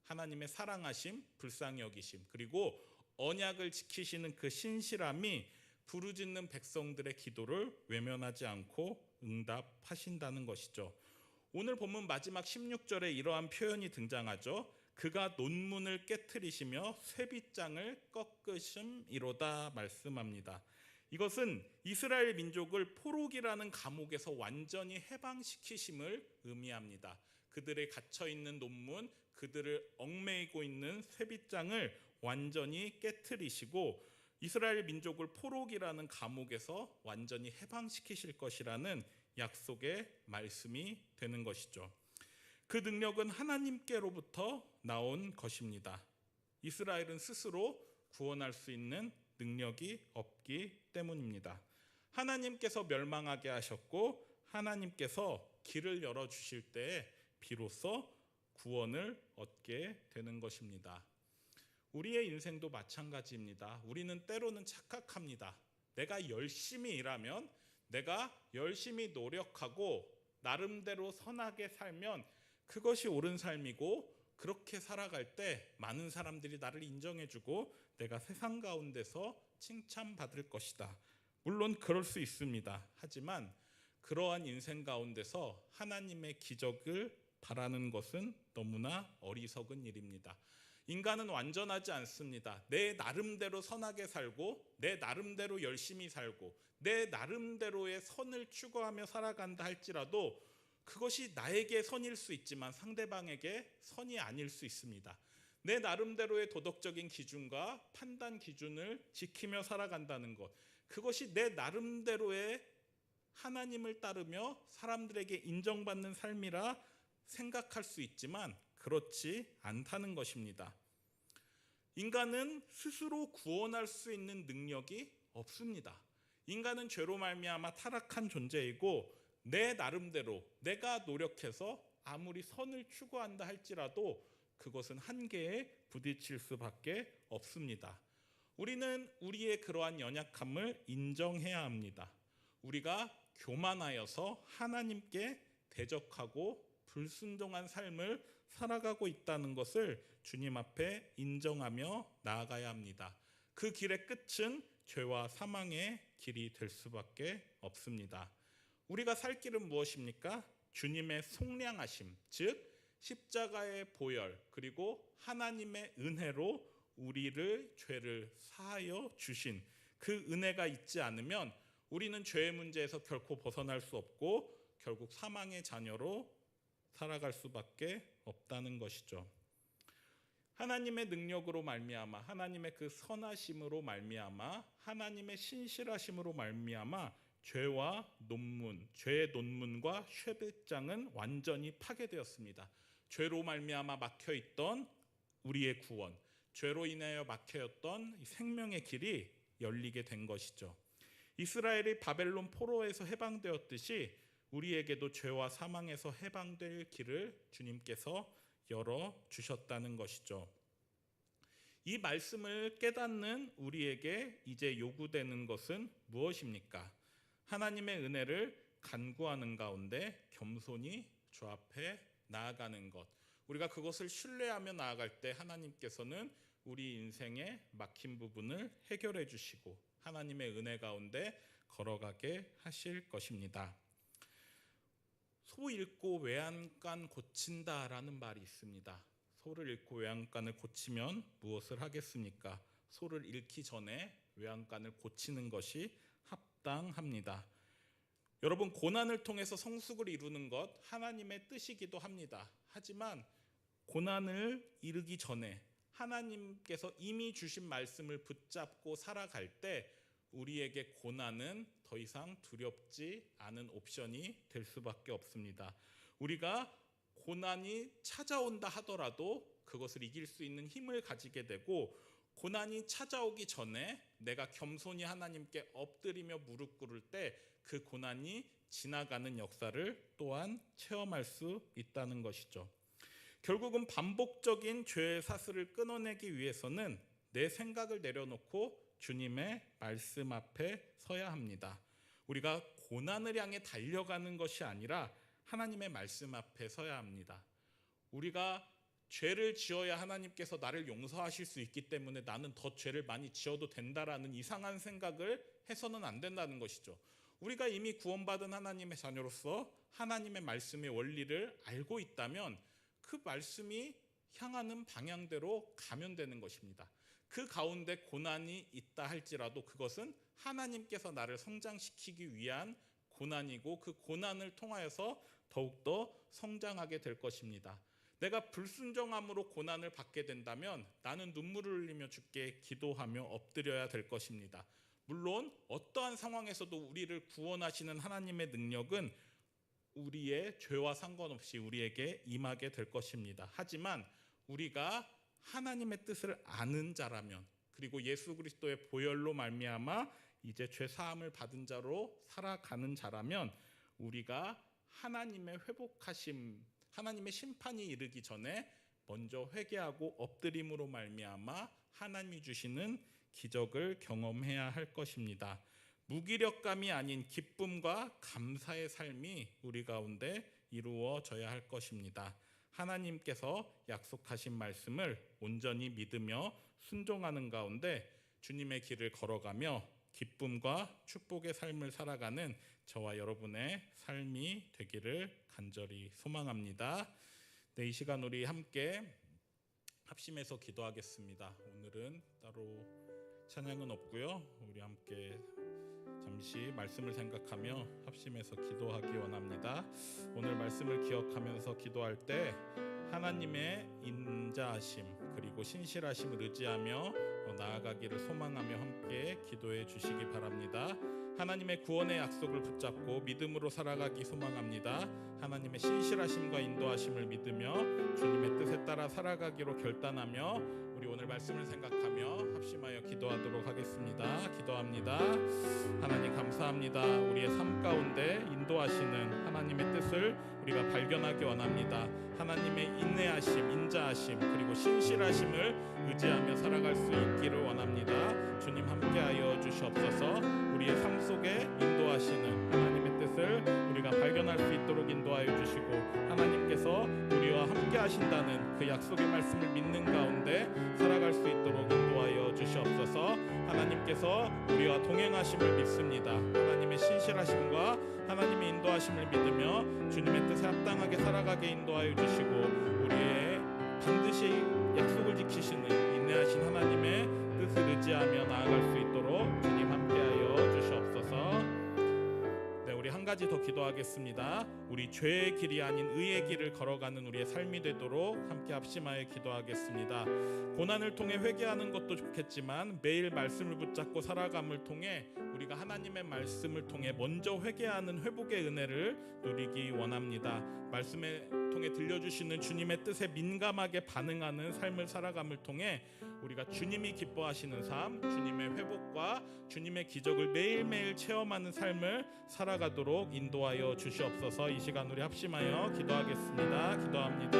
하나님의 사랑하심, 불쌍히 여기심, 그리고 언약을 지키시는 그 신실함이 부르짖는 백성들의 기도를 외면하지 않고 응답하신다는 것이죠. 오늘 본문 마지막 16절에 이러한 표현이 등장하죠. 그가 논문을 깨트리시며 쇠빗장을 꺾으심이로다 말씀합니다. 이것은 이스라엘 민족을 포로기라는 감옥에서 완전히 해방시키심을 의미합니다. 그들의 갇혀있는 논문, 그들을 얽매이고 있는 쇠빗장을 완전히 깨트리시고 이스라엘 민족을 포로기라는 감옥에서 완전히 해방시키실 것이라는 약속의 말씀이 되는 것이죠. 그 능력은 하나님께로부터 나온 것입니다. 이스라엘은 스스로 구원할 수 있는 능력이 없기 때문입니다. 하나님께서 멸망하게 하셨고 하나님께서 길을 열어주실 때에 비로소 구원을 얻게 되는 것입니다. 우리의 인생도 마찬가지입니다. 우리는 때로는 착각합니다. 내가 열심히 일하면, 내가 열심히 노력하고 나름대로 선하게 살면 그것이 옳은 삶이고, 그렇게 살아갈 때 많은 사람들이 나를 인정해주고 내가 세상 가운데서 칭찬받을 것이다. 물론 그럴 수 있습니다. 하지만 그러한 인생 가운데서 하나님의 기적을 바라는 것은 너무나 어리석은 일입니다. 인간은 완전하지 않습니다. 내 나름대로 선하게 살고 내 나름대로 열심히 살고 내 나름대로의 선을 추구하며 살아간다 할지라도 그것이 나에게 선일 수 있지만 상대방에게 선이 아닐 수 있습니다. 내 나름대로의 도덕적인 기준과 판단 기준을 지키며 살아간다는 것, 그것이 내 나름대로의 하나님을 따르며 사람들에게 인정받는 삶이라 생각할 수 있지만 그렇지 않다는 것입니다. 인간은 스스로 구원할 수 있는 능력이 없습니다. 인간은 죄로 말미암아 타락한 존재이고 내 나름대로 내가 노력해서 아무리 선을 추구한다 할지라도 그것은 한계에 부딪힐 수밖에 없습니다. 우리는 우리의 그러한 연약함을 인정해야 합니다. 우리가 교만하여서 하나님께 대적하고 불순종한 삶을 살아가고 있다는 것을 주님 앞에 인정하며 나아가야 합니다. 그 길의 끝은 죄와 사망의 길이 될 수밖에 없습니다. 우리가 살 길은 무엇입니까? 주님의 속량하심, 즉 십자가의 보혈, 그리고 하나님의 은혜로 우리를 죄를 사하여 주신 그 은혜가 있지 않으면 우리는 죄의 문제에서 결코 벗어날 수 없고 결국 사망의 자녀로 살아갈 수밖에 없다는 것이죠. 하나님의 능력으로 말미암아, 하나님의 그 선하심으로 말미암아, 하나님의 신실하심으로 말미암아 죄와 논문, 죄의 논문과 쇠빗장은 완전히 파괴되었습니다. 죄로 말미암아 막혀있던 우리의 구원, 죄로 인하여 막혀있던 생명의 길이 열리게 된 것이죠. 이스라엘이 바벨론 포로에서 해방되었듯이 우리에게도 죄와 사망에서 해방될 길을 주님께서 열어주셨다는 것이죠. 이 말씀을 깨닫는 우리에게 이제 요구되는 것은 무엇입니까? 하나님의 은혜를 간구하는 가운데 겸손히 주 앞에 나아가는 것. 우리가 그것을 신뢰하며 나아갈 때 하나님께서는 우리 인생의 막힌 부분을 해결해 주시고 하나님의 은혜 가운데 걸어가게 하실 것입니다. 소 잃고 외양간 고친다라는 말이 있습니다. 소를 잃고 외양간을 고치면 무엇을 하겠습니까? 소를 잃기 전에 외양간을 고치는 것이 합당합니다. 여러분, 고난을 통해서 성숙을 이루는 것 하나님의 뜻이기도 합니다. 하지만 고난을 이루기 전에 하나님께서 이미 주신 말씀을 붙잡고 살아갈 때 우리에게 고난은 더 이상 두렵지 않은 옵션이 될 수밖에 없습니다. 우리가 고난이 찾아온다 하더라도 그것을 이길 수 있는 힘을 가지게 되고, 고난이 찾아오기 전에 내가 겸손히 하나님께 엎드리며 무릎 꿇을 때 그 고난이 지나가는 역사를 또한 체험할 수 있다는 것이죠. 결국은 반복적인 죄의 사슬을 끊어내기 위해서는 내 생각을 내려놓고 주님의 말씀 앞에 서야 합니다. 우리가 고난을 향해 달려가는 것이 아니라 하나님의 말씀 앞에 서야 합니다. 우리가 죄를 지어야 하나님께서 나를 용서하실 수 있기 때문에 나는 더 죄를 많이 지어도 된다라는 이상한 생각을 해서는 안 된다는 것이죠. 우리가 이미 구원받은 하나님의 자녀로서 하나님의 말씀의 원리를 알고 있다면 그 말씀이 향하는 방향대로 가면 되는 것입니다. 그 가운데 고난이 있다 할지라도 그것은 하나님께서 나를 성장시키기 위한 고난이고 그 고난을 통하여서 더욱더 성장하게 될 것입니다. 내가 불순종함으로 고난을 받게 된다면 나는 눈물을 흘리며 주께 기도하며 엎드려야 될 것입니다. 물론 어떠한 상황에서도 우리를 구원하시는 하나님의 능력은 우리의 죄와 상관없이 우리에게 임하게 될 것입니다. 하지만 우리가 하나님의 뜻을 아는 자라면, 그리고 예수 그리스도의 보혈로 말미암아 이제 죄 사함을 받은 자로 살아가는 자라면 우리가 하나님의 회복하심, 하나님의 심판이 이르기 전에 먼저 회개하고 엎드림으로 말미암아 하나님이 주시는 기적을 경험해야 할 것입니다. 무기력감이 아닌 기쁨과 감사의 삶이 우리 가운데 이루어져야 할 것입니다. 하나님께서 약속하신 말씀을 온전히 믿으며 순종하는 가운데 주님의 길을 걸어가며 기쁨과 축복의 삶을 살아가는 저와 여러분의 삶이 되기를 간절히 소망합니다. 네, 이 시간 우리 함께 합심해서 기도하겠습니다. 오늘은 따로 찬양은 없고요. 우리 함께 잠시 말씀을 생각하며 합심해서 기도하기 원합니다. 오늘 말씀을 기억하면서 기도할 때 하나님의 인자하심 그리고 신실하심을 의지하며 나아가기를 소망하며 함께 기도해 주시기 바랍니다. 하나님의 구원의 약속을 붙잡고 믿음으로 살아가기 소망합니다. 하나님의 신실하심과 인도하심을 믿으며 주님의 뜻에 따라 살아가기로 결단하며 우리 오늘 말씀을 생각하며 합심하여 기도하도록 하겠습니다. 기도합니다. 하나님 감사합니다. 우리의 삶 가운데 인도하시는 하나님의 뜻을 우리가 발견하기 원합니다. 하나님의 인내하심, 인자하심 그리고 신실하심을 의지하며 살아갈 수 있기를 원합니다. 주님 함께하여 주시옵소서. 우리의 삶 속에 인도하시는 하나님의 뜻을 우리가 발견할 수 있도록 인도하여 주시고 하나님께서 우리와 함께 하신다는 그 약속의 말씀을 믿는 가운데 살아갈 수 있도록 인도하여 주시옵소서. 하나님께서 우리와 동행하심을 믿습니다. 하나님의 신실하심과 하나님의 인도하심을 믿으며 주님의 뜻에 합당하게 살아가게 인도하여 주시고 우리의 반드시 약속을 지키시는 인내하신 하나님의 뜻을 의지하며 나아갈 수 있도록 주님 함께하여 주시옵소서. 네, 우리 한 가지 더 기도하겠습니다. 우리 죄의 길이 아닌 의의 길을 걸어가는 우리의 삶이 되도록 함께 합심하여 기도하겠습니다. 고난을 통해 회개하는 것도 좋겠지만 매일 말씀을 붙잡고 살아감을 통해 우리가 하나님의 말씀을 통해 먼저 회개하는 회복의 은혜를 누리기 원합니다. 말씀에 통해 들려주시는 주님의 뜻에 민감하게 반응하는 삶을 살아감을 통해 우리가 주님이 기뻐하시는 삶, 주님의 회복과 주님의 기적을 매일매일 체험하는 삶을 살아가도록 인도하여 주시옵소서. 이 시간 우리 합심하여 기도하겠습니다. 기도합니다.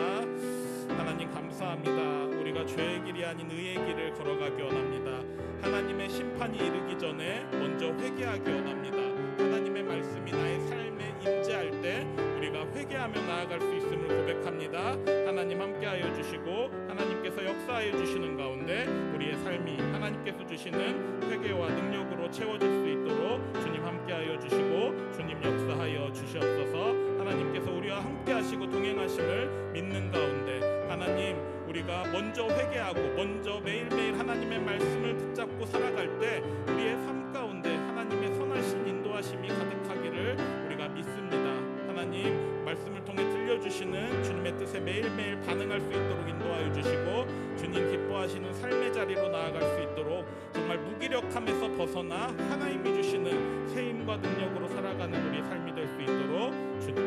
하나님 감사합니다. 우리가 죄의 길이 아닌 의의 길을 걸어가기 원합니다. 하나님의 심판이 이르기 전에 먼저 회개하기 원합니다. 하나님의 말씀이 나의 삶에 임재할 때 우리가 회개하며 나아갈 수 있음을 고백합니다. 하나님 함께하여 주시고 하나님께서 역사하여 주시는 가운데 우리의 삶이 하나님께서 주시는 회개와 능력으로 채워질 수 있도록 주님 함께하여 주시고 주님 역사하여 주시옵소서. 하나님께서 우리와 함께하시고 동행하심을 믿는 가운데 하나님 우리가 먼저 회개하고 먼저 매일매일 하나님의 말씀을 붙잡고 살아갈 때 우리의 삶 가운데 하나님의 선하신 인도하심이 가득하기를 우리가 믿습니다. 하나님 말씀을 통해 들려주시는 주님의 뜻에 매일매일 반응할 수 있도록 인도하여 주시고 주님 기뻐하시는 삶의 자리로 나아갈 수 있도록 정말 무기력함에서 벗어나 하나님이 주시는 세임과 능력으로 살아가는 우리 삶이 될 수 있도록 주님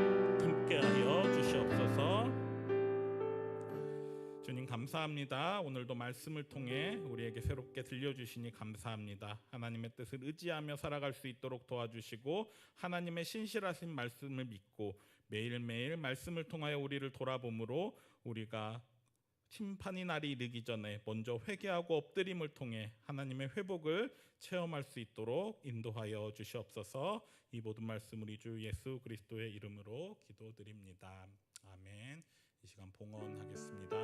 함께하여 주시옵소서. 주님 감사합니다. 오늘도 말씀을 통해 우리에게 새롭게 들려주시니 감사합니다. 하나님의 뜻을 의지하며 살아갈 수 있도록 도와주시고 하나님의 신실하신 말씀을 믿고 매일매일 말씀을 통하여 우리를 돌아봄으로 우리가 심판의 날이 이르기 전에 먼저 회개하고 엎드림을 통해 하나님의 회복을 체험할 수 있도록 인도하여 주시옵소서. 이 모든 말씀 우리 주 예수 그리스도의 이름으로 기도드립니다. 아멘. 이 시간 봉헌하겠습니다.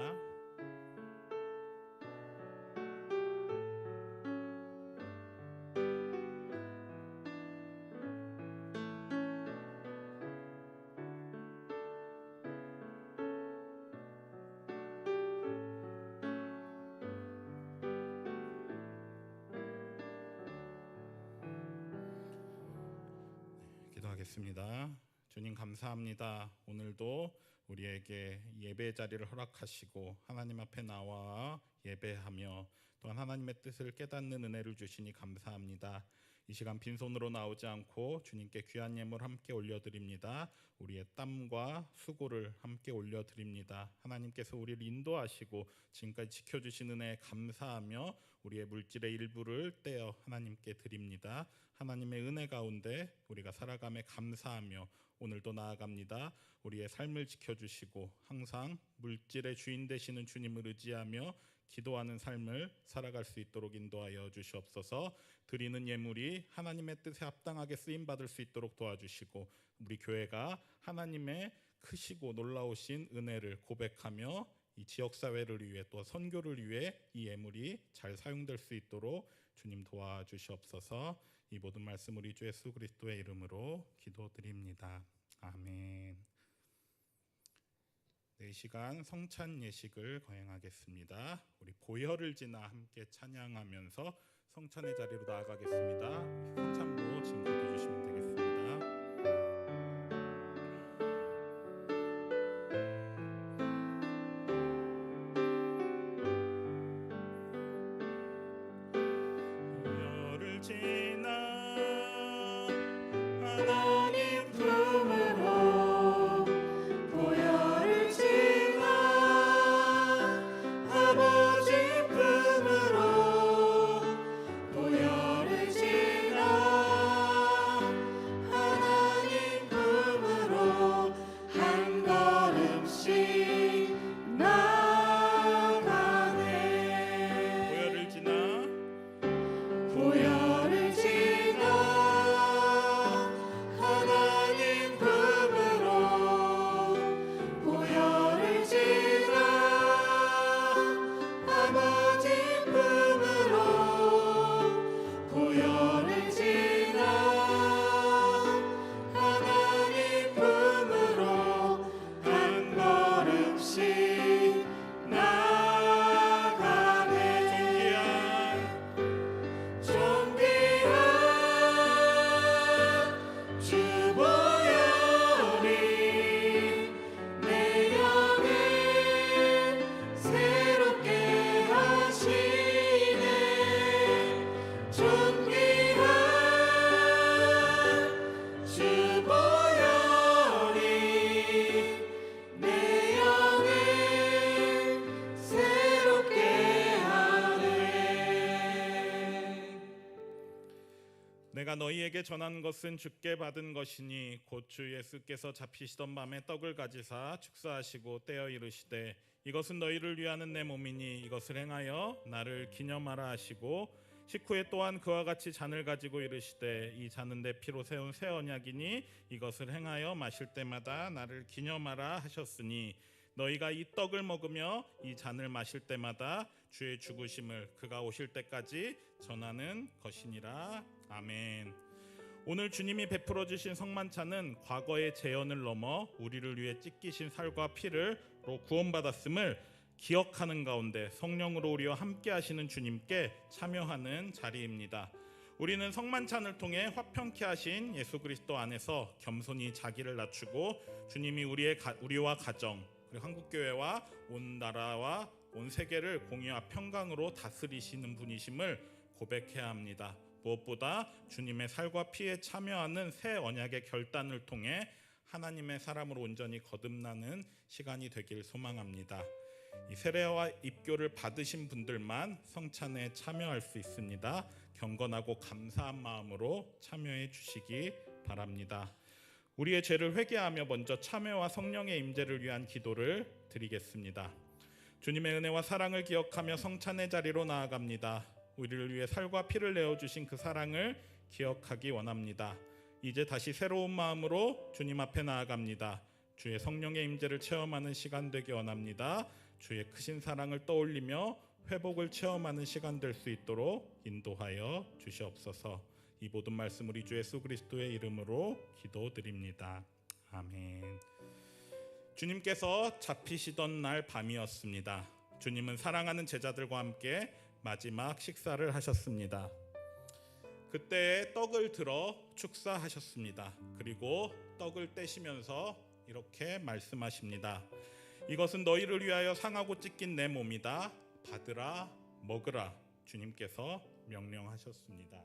기도하겠습니다. 주님 감사합니다. 오늘도 우리에게 예배 자리를 허락하시고 하나님 앞에 나와 예배하며 또한 하나님의 뜻을 깨닫는 은혜를 주시니 감사합니다. 이 시간 빈손으로 나오지 않고 주님께 귀한 예물 함께 올려드립니다. 우리의 땀과 수고를 함께 올려드립니다. 하나님께서 우리를 인도하시고 지금까지 지켜주신 은혜에 감사하며 우리의 물질의 일부를 떼어 하나님께 드립니다. 하나님의 은혜 가운데 우리가 살아감에 감사하며 오늘도 나아갑니다. 우리의 삶을 지켜주시고 항상 물질의 주인 되시는 주님을 의지하며 기도하는 삶을 살아갈 수 있도록 인도하여 주시옵소서. 드리는 예물이 하나님의 뜻에 합당하게 쓰임받을 수 있도록 도와주시고 우리 교회가 하나님의 크시고 놀라우신 은혜를 고백하며 이 지역사회를 위해 또 선교를 위해 이 예물이 잘 사용될 수 있도록 주님 도와주시옵소서. 이 모든 말씀 우리 주 예수 그리스도의 이름으로 기도드립니다. 아멘. 이 시간 성찬 예식을 거행하겠습니다. 우리 보혈을 지나 함께 찬양하면서 성찬의 자리로 나아가겠습니다. 성찬부 지금 드려주시면 되겠습니다. 보혈을 지나 하나님 품으로 보혈을 지나 아버지 품으로 보혈을 지나 하나님 품으로 한 걸음씩 나가네. 보혈을 지나 보혈을 지나 하나님 품으로 보혈을 지나 아버지 품으로 보혈을 지나 하나님 품으로 한 걸음씩 나가네. 존귀한 주 보혈이 내 영을 새롭게 하시네. 존귀한 주 보혈이 내 영을 새롭게 하네. 내가 너희에게 전한 것은 주께 받은 것이니 곧 주 예수께서 잡히시던 밤에 떡을 가지사 축사하시고 떼어 이르시되 이것은 너희를 위하는 내 몸이니 이것을 행하여 나를 기념하라 하시고 식후에 또한 그와 같이 잔을 가지고 이르시되 이 잔은 내 피로 세운 새 언약이니 이것을 행하여 마실 때마다 나를 기념하라 하셨으니 너희가 이 떡을 먹으며 이 잔을 마실 때마다 주의 죽으심을 그가 오실 때까지 전하는 것이니라. 아멘. 오늘 주님이 베풀어 주신 성만찬은 과거의 재현을 넘어 우리를 위해 찢기신 살과 피를 구원받았음을 기억하는 가운데 성령으로 우리와 함께 하시는 주님께 참여하는 자리입니다. 우리는 성만찬을 통해 화평케 하신 예수 그리스도 안에서 겸손히 자기를 낮추고 주님이 우리와 가정 그리고 한국교회와 온 나라와 온 세계를 공의와 평강으로 다스리시는 분이심을 고백해야 합니다. 무엇보다 주님의 살과 피에 참여하는 새 언약의 결단을 통해 하나님의 사람으로 온전히 거듭나는 시간이 되길 소망합니다. 이 세례와 입교를 받으신 분들만 성찬에 참여할 수 있습니다. 경건하고 감사한 마음으로 참여해 주시기 바랍니다. 우리의 죄를 회개하며 먼저 참회와 성령의 임재를 위한 기도를 드리겠습니다. 주님의 은혜와 사랑을 기억하며 성찬의 자리로 나아갑니다. 우리를 위해 살과 피를 내어주신 그 사랑을 기억하기 원합니다. 이제 다시 새로운 마음으로 주님 앞에 나아갑니다. 주의 성령의 임재를 체험하는 시간 되기 원합니다. 주의 크신 사랑을 떠올리며 회복을 체험하는 시간 될 수 있도록 인도하여 주시옵소서. 이 모든 말씀 우리 주 예수 그리스도의 이름으로 기도드립니다. 아멘. 주님께서 잡히시던 날 밤이었습니다. 주님은 사랑하는 제자들과 함께 마지막 식사를 하셨습니다. 그때 떡을 들어 축사하셨습니다. 그리고 떡을 떼시면서 이렇게 말씀하십니다. 이것은 너희를 위하여 상하고 찢긴 내 몸이다. 받으라 먹으라. 주님께서 명령하셨습니다.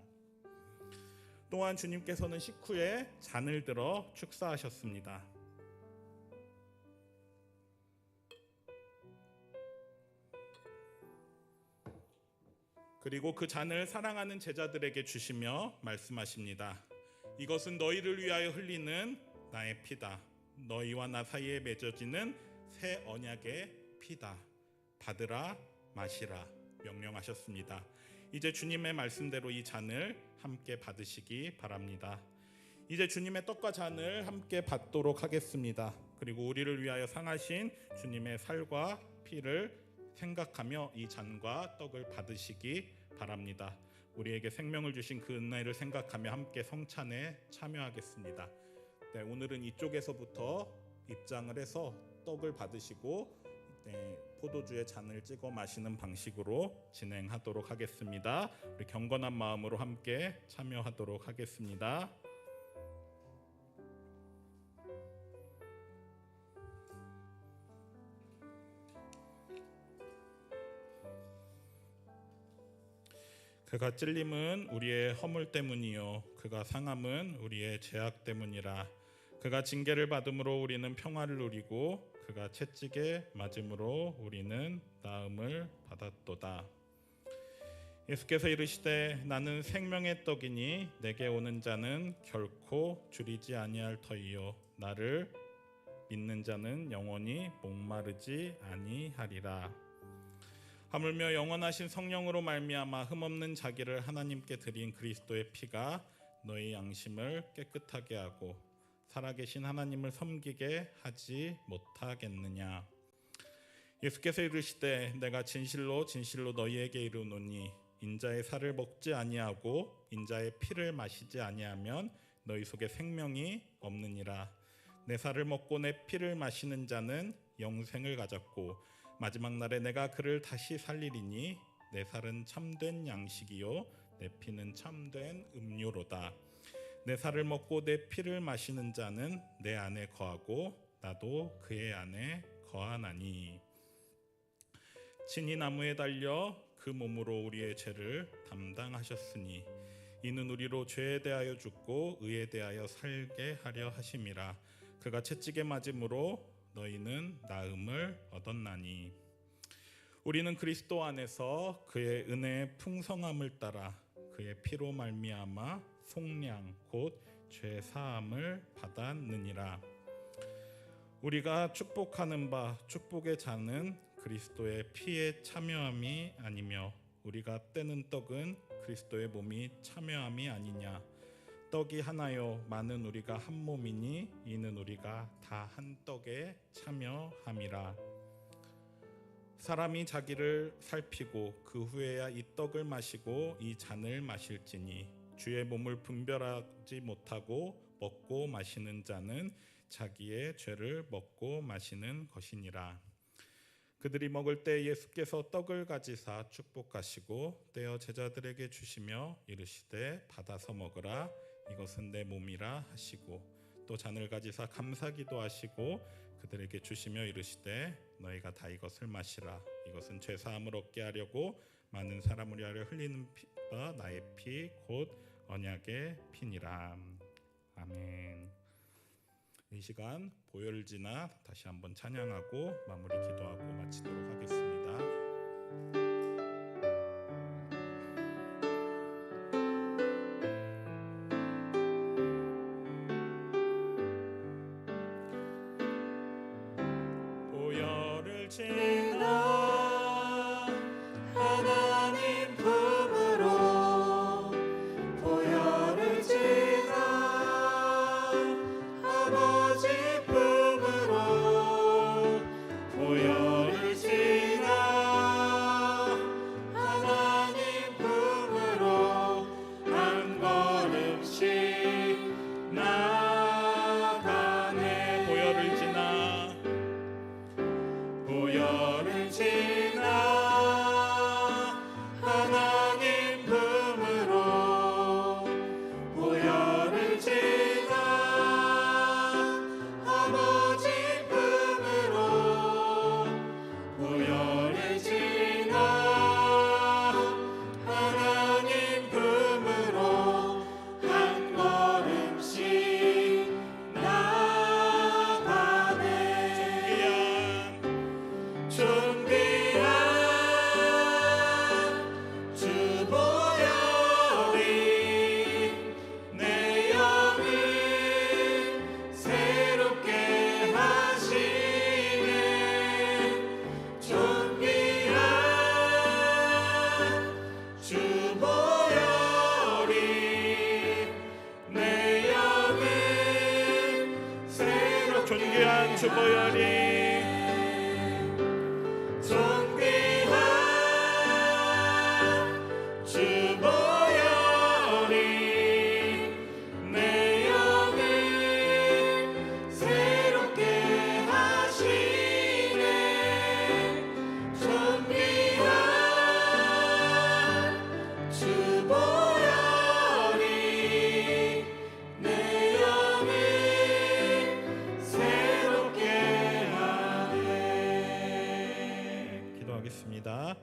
또한 주님께서는 식후에 잔을 들어 축사하셨습니다. 그리고 그 잔을 사랑하는 제자들에게 주시며 말씀하십니다. 이것은 너희를 위하여 흘리는 나의 피다. 너희와 나 사이에 맺어지는 새 언약의 피다. 받으라 마시라 명령하셨습니다. 이제 주님의 말씀대로 이 잔을 함께 받으시기 바랍니다. 이제 주님의 떡과 잔을 함께 받도록 하겠습니다. 그리고 우리를 위하여 상하신 주님의 살과 피를 생각하며 이 잔과 떡을 받으시기 바랍니다. 우리에게 생명을 주신 그 은혜를 생각하며 함께 성찬에 참여하겠습니다. 네, 오늘은 이쪽에서부터 입장을 해서 떡을 받으시고 포도주에 잔을 찍어 마시는 방식으로 진행하도록 하겠습니다. 우리 경건한 마음으로 함께 참여하도록 하겠습니다. 그가 찔림은 우리의 허물 때문이요 그가 상함은 우리의 죄악 때문이라. 그가 징계를 받음으로 우리는 평화를 누리고 그가 채찍에 맞음으로 우리는 나음을 받았도다. 예수께서 이르시되 나는 생명의 떡이니 내게 오는 자는 결코 줄이지 아니할 터이요 나를 믿는 자는 영원히 목마르지 아니하리라. 하물며 영원하신 성령으로 말미암아 흠없는 자기를 하나님께 드린 그리스도의 피가 너희 양심을 깨끗하게 하고 살아계신 하나님을 섬기게 하지 못하겠느냐. 예수께서 이르시되 내가 진실로 진실로 너희에게 이르노니 인자의 살을 먹지 아니하고 인자의 피를 마시지 아니하면 너희 속에 생명이 없느니라. 내 살을 먹고 내 피를 마시는 자는 영생을 가졌고 마지막 날에 내가 그를 다시 살리리니 내 살은 참된 양식이요 내 피는 참된 음료로다. 내 살을 먹고 내 피를 마시는 자는 내 안에 거하고 나도 그의 안에 거하나니. 친히 나무에 달려 그 몸으로 우리의 죄를 담당하셨으니 이는 우리로 죄에 대하여 죽고 의에 대하여 살게 하려 하심이라. 그가 채찍에 맞음으로 너희는 나음을 얻었나니. 우리는 그리스도 안에서 그의 은혜의 풍성함을 따라 그의 피로 말미암아 속량 곧 죄 사함을 받았느니라. 우리가 축복하는 바 축복의 잔은 그리스도의 피에 참여함이 아니며 우리가 떼는 떡은 그리스도의 몸이 참여함이 아니냐. 떡이 하나요 많은 우리가 한 몸이니 이는 우리가 다 한 떡에 참여함이라. 사람이 자기를 살피고 그 후에야 이 떡을 마시고 이 잔을 마실지니 주의 몸을 분별하지 못하고 먹고 마시는 자는 자기의 죄를 먹고 마시는 것이니라. 그들이 먹을 때 예수께서 떡을 가지사 축복하시고 떼어 제자들에게 주시며 이르시되 받아서 먹으라 이것은 내 몸이라 하시고 또 잔을 가지사 감사기도 하시고 그들에게 주시며 이르시되 너희가 다 이것을 마시라 이것은 죄 사함을 얻게 하려고 많은 사람을 위하여 흘리는 피가 나의 피 곧 언약의 피니라. 아멘. 이 시간 보혈을 지나 다시 한번 찬양하고 마무리 기도하고 마치도록 하겠습니다. 지나 하나님 품으로 보혈을 지나 아버지 품으로 보혈을 지나 하나님 품으로 한 걸음씩 나가네. 보혈을 지나 보혈을 지나 하나님 품으로 보혈을 지나 아버지 품으로 보혈을 지나 하나님 품으로 한 걸음씩 나가네. 존귀한 주 보혈이 내 영을 새롭게 하시네. 존귀한 주 보혈이 내 영을 새롭게 존귀한 주 보혈이 존귀한 주 보혈이 내 영을 새롭게 하시네. 존귀한 주 보혈이 내 영을 새롭게 하네. 기도하겠습니다.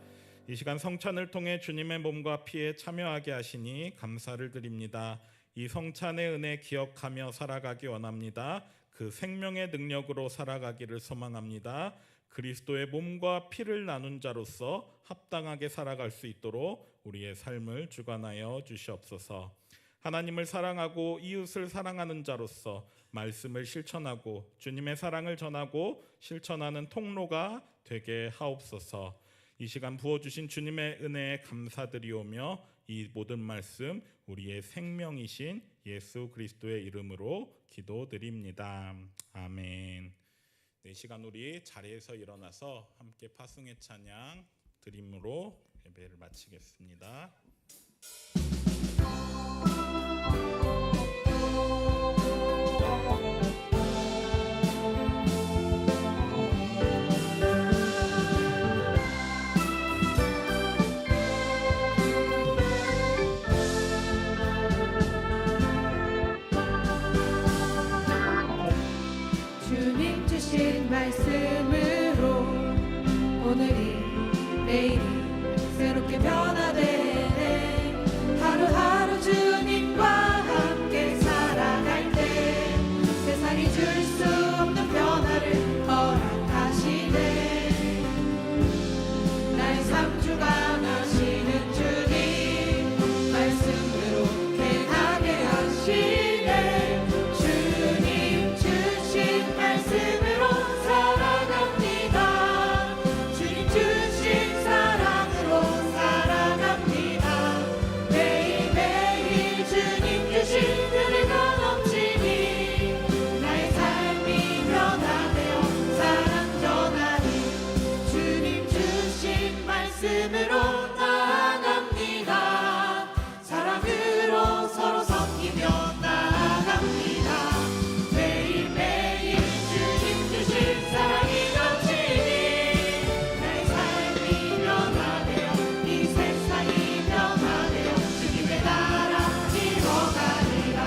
이 시간 성찬을 통해 주님의 몸과 피에 참여하게 하시니 감사를 드립니다. 이 성찬의 은혜 기억하며 살아가기 원합니다. 그 생명의 능력으로 살아가기를 소망합니다. 그리스도의 몸과 피를 나눈 자로서 합당하게 살아갈 수 있도록 우리의 삶을 주관하여 주시옵소서. 하나님을 사랑하고 이웃을 사랑하는 자로서 말씀을 실천하고 주님의 사랑을 전하고 실천하는 통로가 되게 하옵소서. 이 시간 부어주신 주님의 은혜에 감사드리오며 이 모든 말씀 우리의 생명이신 예수 그리스도의 이름으로 기도드립니다. 아멘. 이 시간 우리 자리에서 일어나서 함께 파송의 찬양 드림으로 예배를 마치겠습니다. 주님 주신 말씀으로 오늘이 내일이 새롭게 변화되네. 하루하루 주님과 함께 살아갈 때 세상이 줄 수 없는 변화를 허락하시네. 나의 삶 주관하시는 주님 말씀으로 행하게 하시네. 주님 주신 말씀으로 살아갑니다. 주님 주신 사랑으로 살아갑니다. 매일매일 주님 주신 은혜가 넘치니 나의 삶이 변화되어 사랑 전하니 주님 주신 말씀으로 나아갑니다. 사랑으로 서로 섬기며 나아갑니다. 매일매일 주님 주신 사랑이 넘치니 나의 삶이 변화되어 이 세상이 변화되어 주님의 나라 이뤄가리라.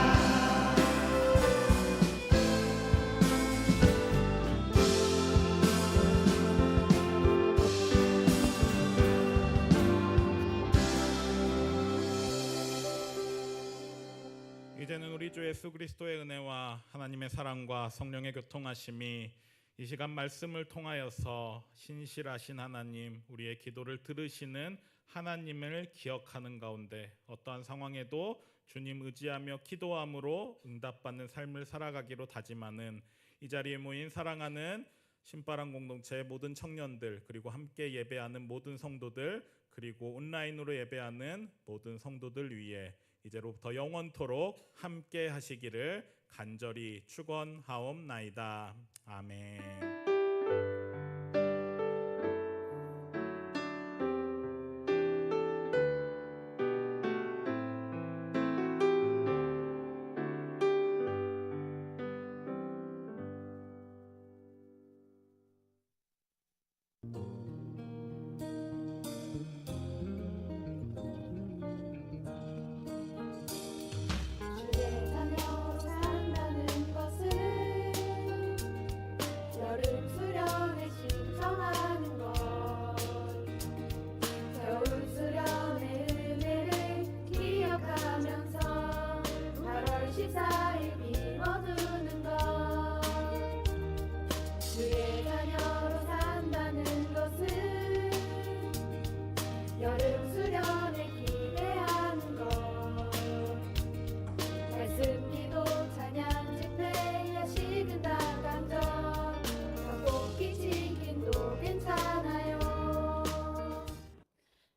이제는 우리 주 예수 그리스도의 은혜와 하나님의 사랑과 성령의 교통하심이 이 시간 말씀을 통하여서 신실하신 하나님, 우리의 기도를 들으시는 하나님을 기억하는 가운데 어떠한 상황에도 주님 의지하며 기도함으로 응답받는 삶을 살아가기로 다짐하는 이 자리에 모인 사랑하는 신바람 공동체의 모든 청년들, 그리고 함께 예배하는 모든 성도들, 그리고 온라인으로 예배하는 모든 성도들 위해 이제로부터 영원토록 함께 하시기를 간절히 축원하옵나이다. 아멘. 주의 자녀로 산다는 것은 여름 수련회 신청하는 것, 겨울 수련의 은혜를 기억하면서 8월 14일 비워두는 것. 주의 자녀로 산다는 것은 여름 수련회 기대하는 것, 말씀 기도 찬양 집회 야식은 다 강정, 떡볶이 치킨도 괜찮아요.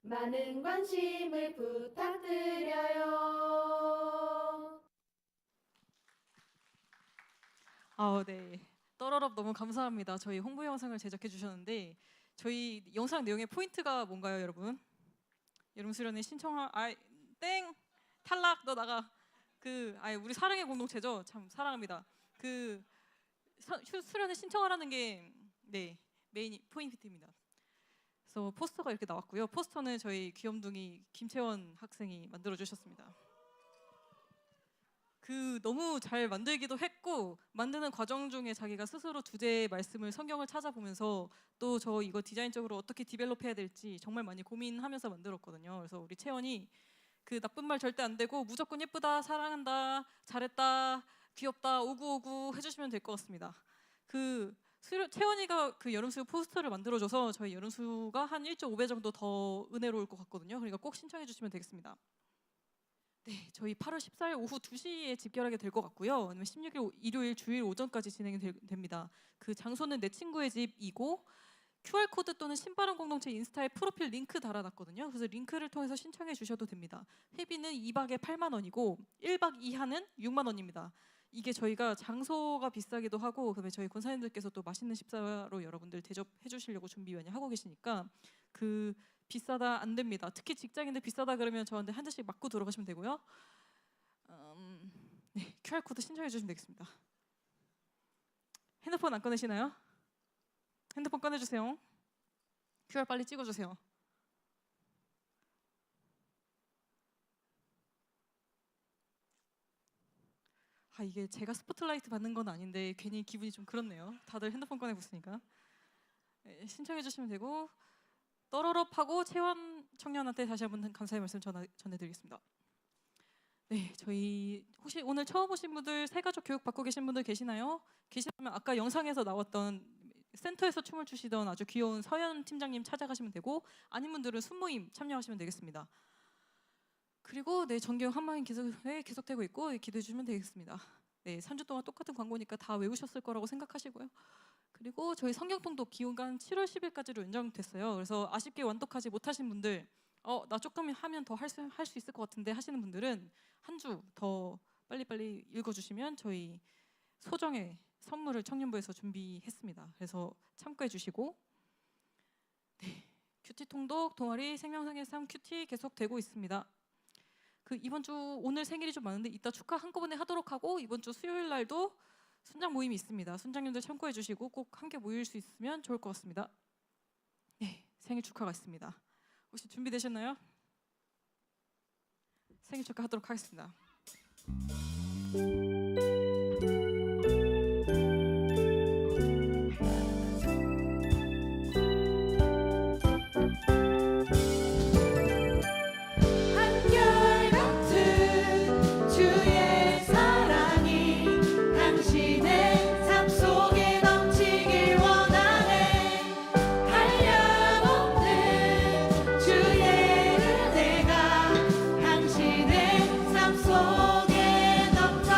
많은 관심을 부탁드려요. 네. 떠러럽 너무 감사합니다. 저희 홍보 영상을 제작해 주셨는데 저희 영상 내용의 포인트가 뭔가요, 여러분? 여름 수련회 신청하 땡 탈락 너 나가. 우리 사랑의 공동체죠. 참 사랑합니다. 수련회 신청하라는 게 메인 포인트입니다. 그래서 포스터가 이렇게 나왔고요. 포스터는 저희 귀염둥이 김채원 학생이 만들어 주셨습니다. 너무 잘 만들기도 했고, 만드는 과정 중에 자기가 스스로 주제의 말씀을 성경을 찾아보면서 또 저 이거 디자인적으로 어떻게 디벨롭해야 될지 정말 많이 고민하면서 만들었거든요. 그래서 우리 채원이 나쁜 말 절대 안 되고 무조건 예쁘다, 사랑한다, 잘했다, 귀엽다, 오구오구 해주시면 될 것 같습니다. 채원이가 여름수요 포스터를 만들어줘서 저희 여름수가 한 1.5배 정도 더 은혜로울 것 같거든요. 그러니까 꼭 신청해 주시면 되겠습니다. 네, 저희 8월 14일 오후 2시에 집결하게 될 것 같고요. 16일 일요일 주일 오전까지 진행이 됩니다. 장소는 내 친구의 집이고 QR코드 또는 신바람 공동체 인스타에 프로필 링크 달아놨거든요. 그래서 링크를 통해서 신청해 주셔도 됩니다. 회비는 2박에 8만 원이고 1박 2하는 6만 원입니다. 이게 저희가 장소가 비싸기도 하고, 그다음에 저희 권사님들께서 또 맛있는 식사로 여러분들 대접해 주시려고 준비 많이 하고 계시니까 비싸다 안 됩니다. 특히 직장인들 비싸다 그러면 저한테 한 잔씩 맞고 들어가시면 되고요. QR코드 신청해 주시면 되겠습니다. 핸드폰 안 꺼내시나요? 핸드폰 꺼내주세요. QR 빨리 찍어주세요. 이게 제가 스포트라이트 받는 건 아닌데 괜히 기분이 좀 그렇네요. 다들 핸드폰 꺼내고 있으니까. 신청해 주시면 되고, 떠러럽하고 채원 청년한테 다시 한번 감사의 말씀 전해드리겠습니다. 네, 저희 혹시 오늘 처음 오신 분들, 새가족 교육 받고 계신 분들 계시나요? 계시다면 아까 영상에서 나왔던 센터에서 춤을 추시던 아주 귀여운 서현 팀장님 찾아가시면 되고, 아닌 분들은 순모임 참여하시면 되겠습니다. 그리고 정경 한마인 계속되고 있고 기도해 주시면 되겠습니다. 3주 동안 똑같은 광고니까 다 외우셨을 거라고 생각하시고요. 그리고 저희 성경통독 기간은 7월 10일까지로 연장됐어요. 그래서 아쉽게 완독하지 못하신 분들, 나 조금 하면 더 할 수 있을 것 같은데 하시는 분들은 한 주 더 빨리빨리 읽어주시면 저희 소정의 선물을 청년부에서 준비했습니다. 그래서 참고해 주시고, 큐티 통독 동아리 생명상의 삶 큐티 계속되고 있습니다. 이번 주 오늘 생일이 좀 많은데 이따 축하 한꺼번에 하도록 하고, 이번 주 수요일 날도 순장 모임이 있습니다. 순장님들 참고해 주시고 꼭 함께 모일 수 있으면 좋을 것 같습니다. 생일 축하가 있습니다. 혹시 준비되셨나요? 생일 축하하도록 하겠습니다. 한결같은 주의 사랑이 당신의 삶 속에 넘치길 원하네. 한량없는 주의 은혜가 당신의 삶 속에 넘쳐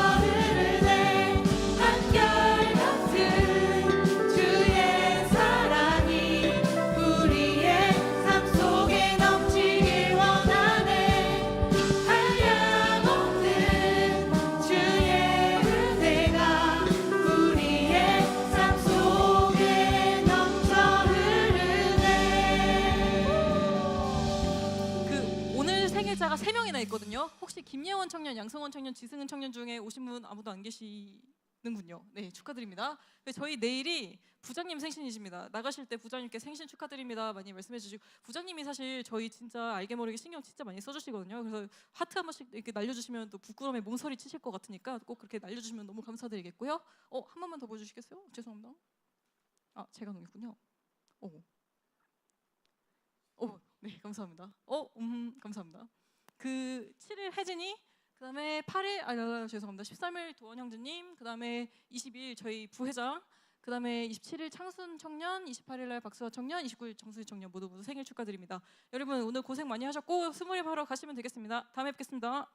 김예원 청년, 양성원 청년, 지승은 청년 중에 오신 분 아무도 안 계시는군요. 네, 축하드립니다. 저희 내일이 부장님 생신이십니다. 나가실 때 부장님께 생신 축하드립니다 많이 말씀해 주시고, 부장님이 사실 저희 진짜 알게 모르게 신경 진짜 많이 써주시거든요. 그래서 하트 한 번씩 이렇게 날려주시면 또 부끄러움에 몸서리 치실 것 같으니까 꼭 그렇게 날려주시면 너무 감사드리겠고요. 한 번만 더 보여주시겠어요? 죄송합니다. 아, 제가 넘겼군요. 네, 감사합니다. 감사합니다. 그 7일 혜진이, 그다음에 8일 죄송합니다. 13일 도원 형제님, 그다음에 22일 저희 부회장, 그다음에 27일 창순 청년, 28일 날 박수아 청년, 29일 정수희 청년 모두 생일 축하드립니다. 여러분 오늘 고생 많이 하셨고 스몰입 하러 가시면 되겠습니다. 다음에 뵙겠습니다.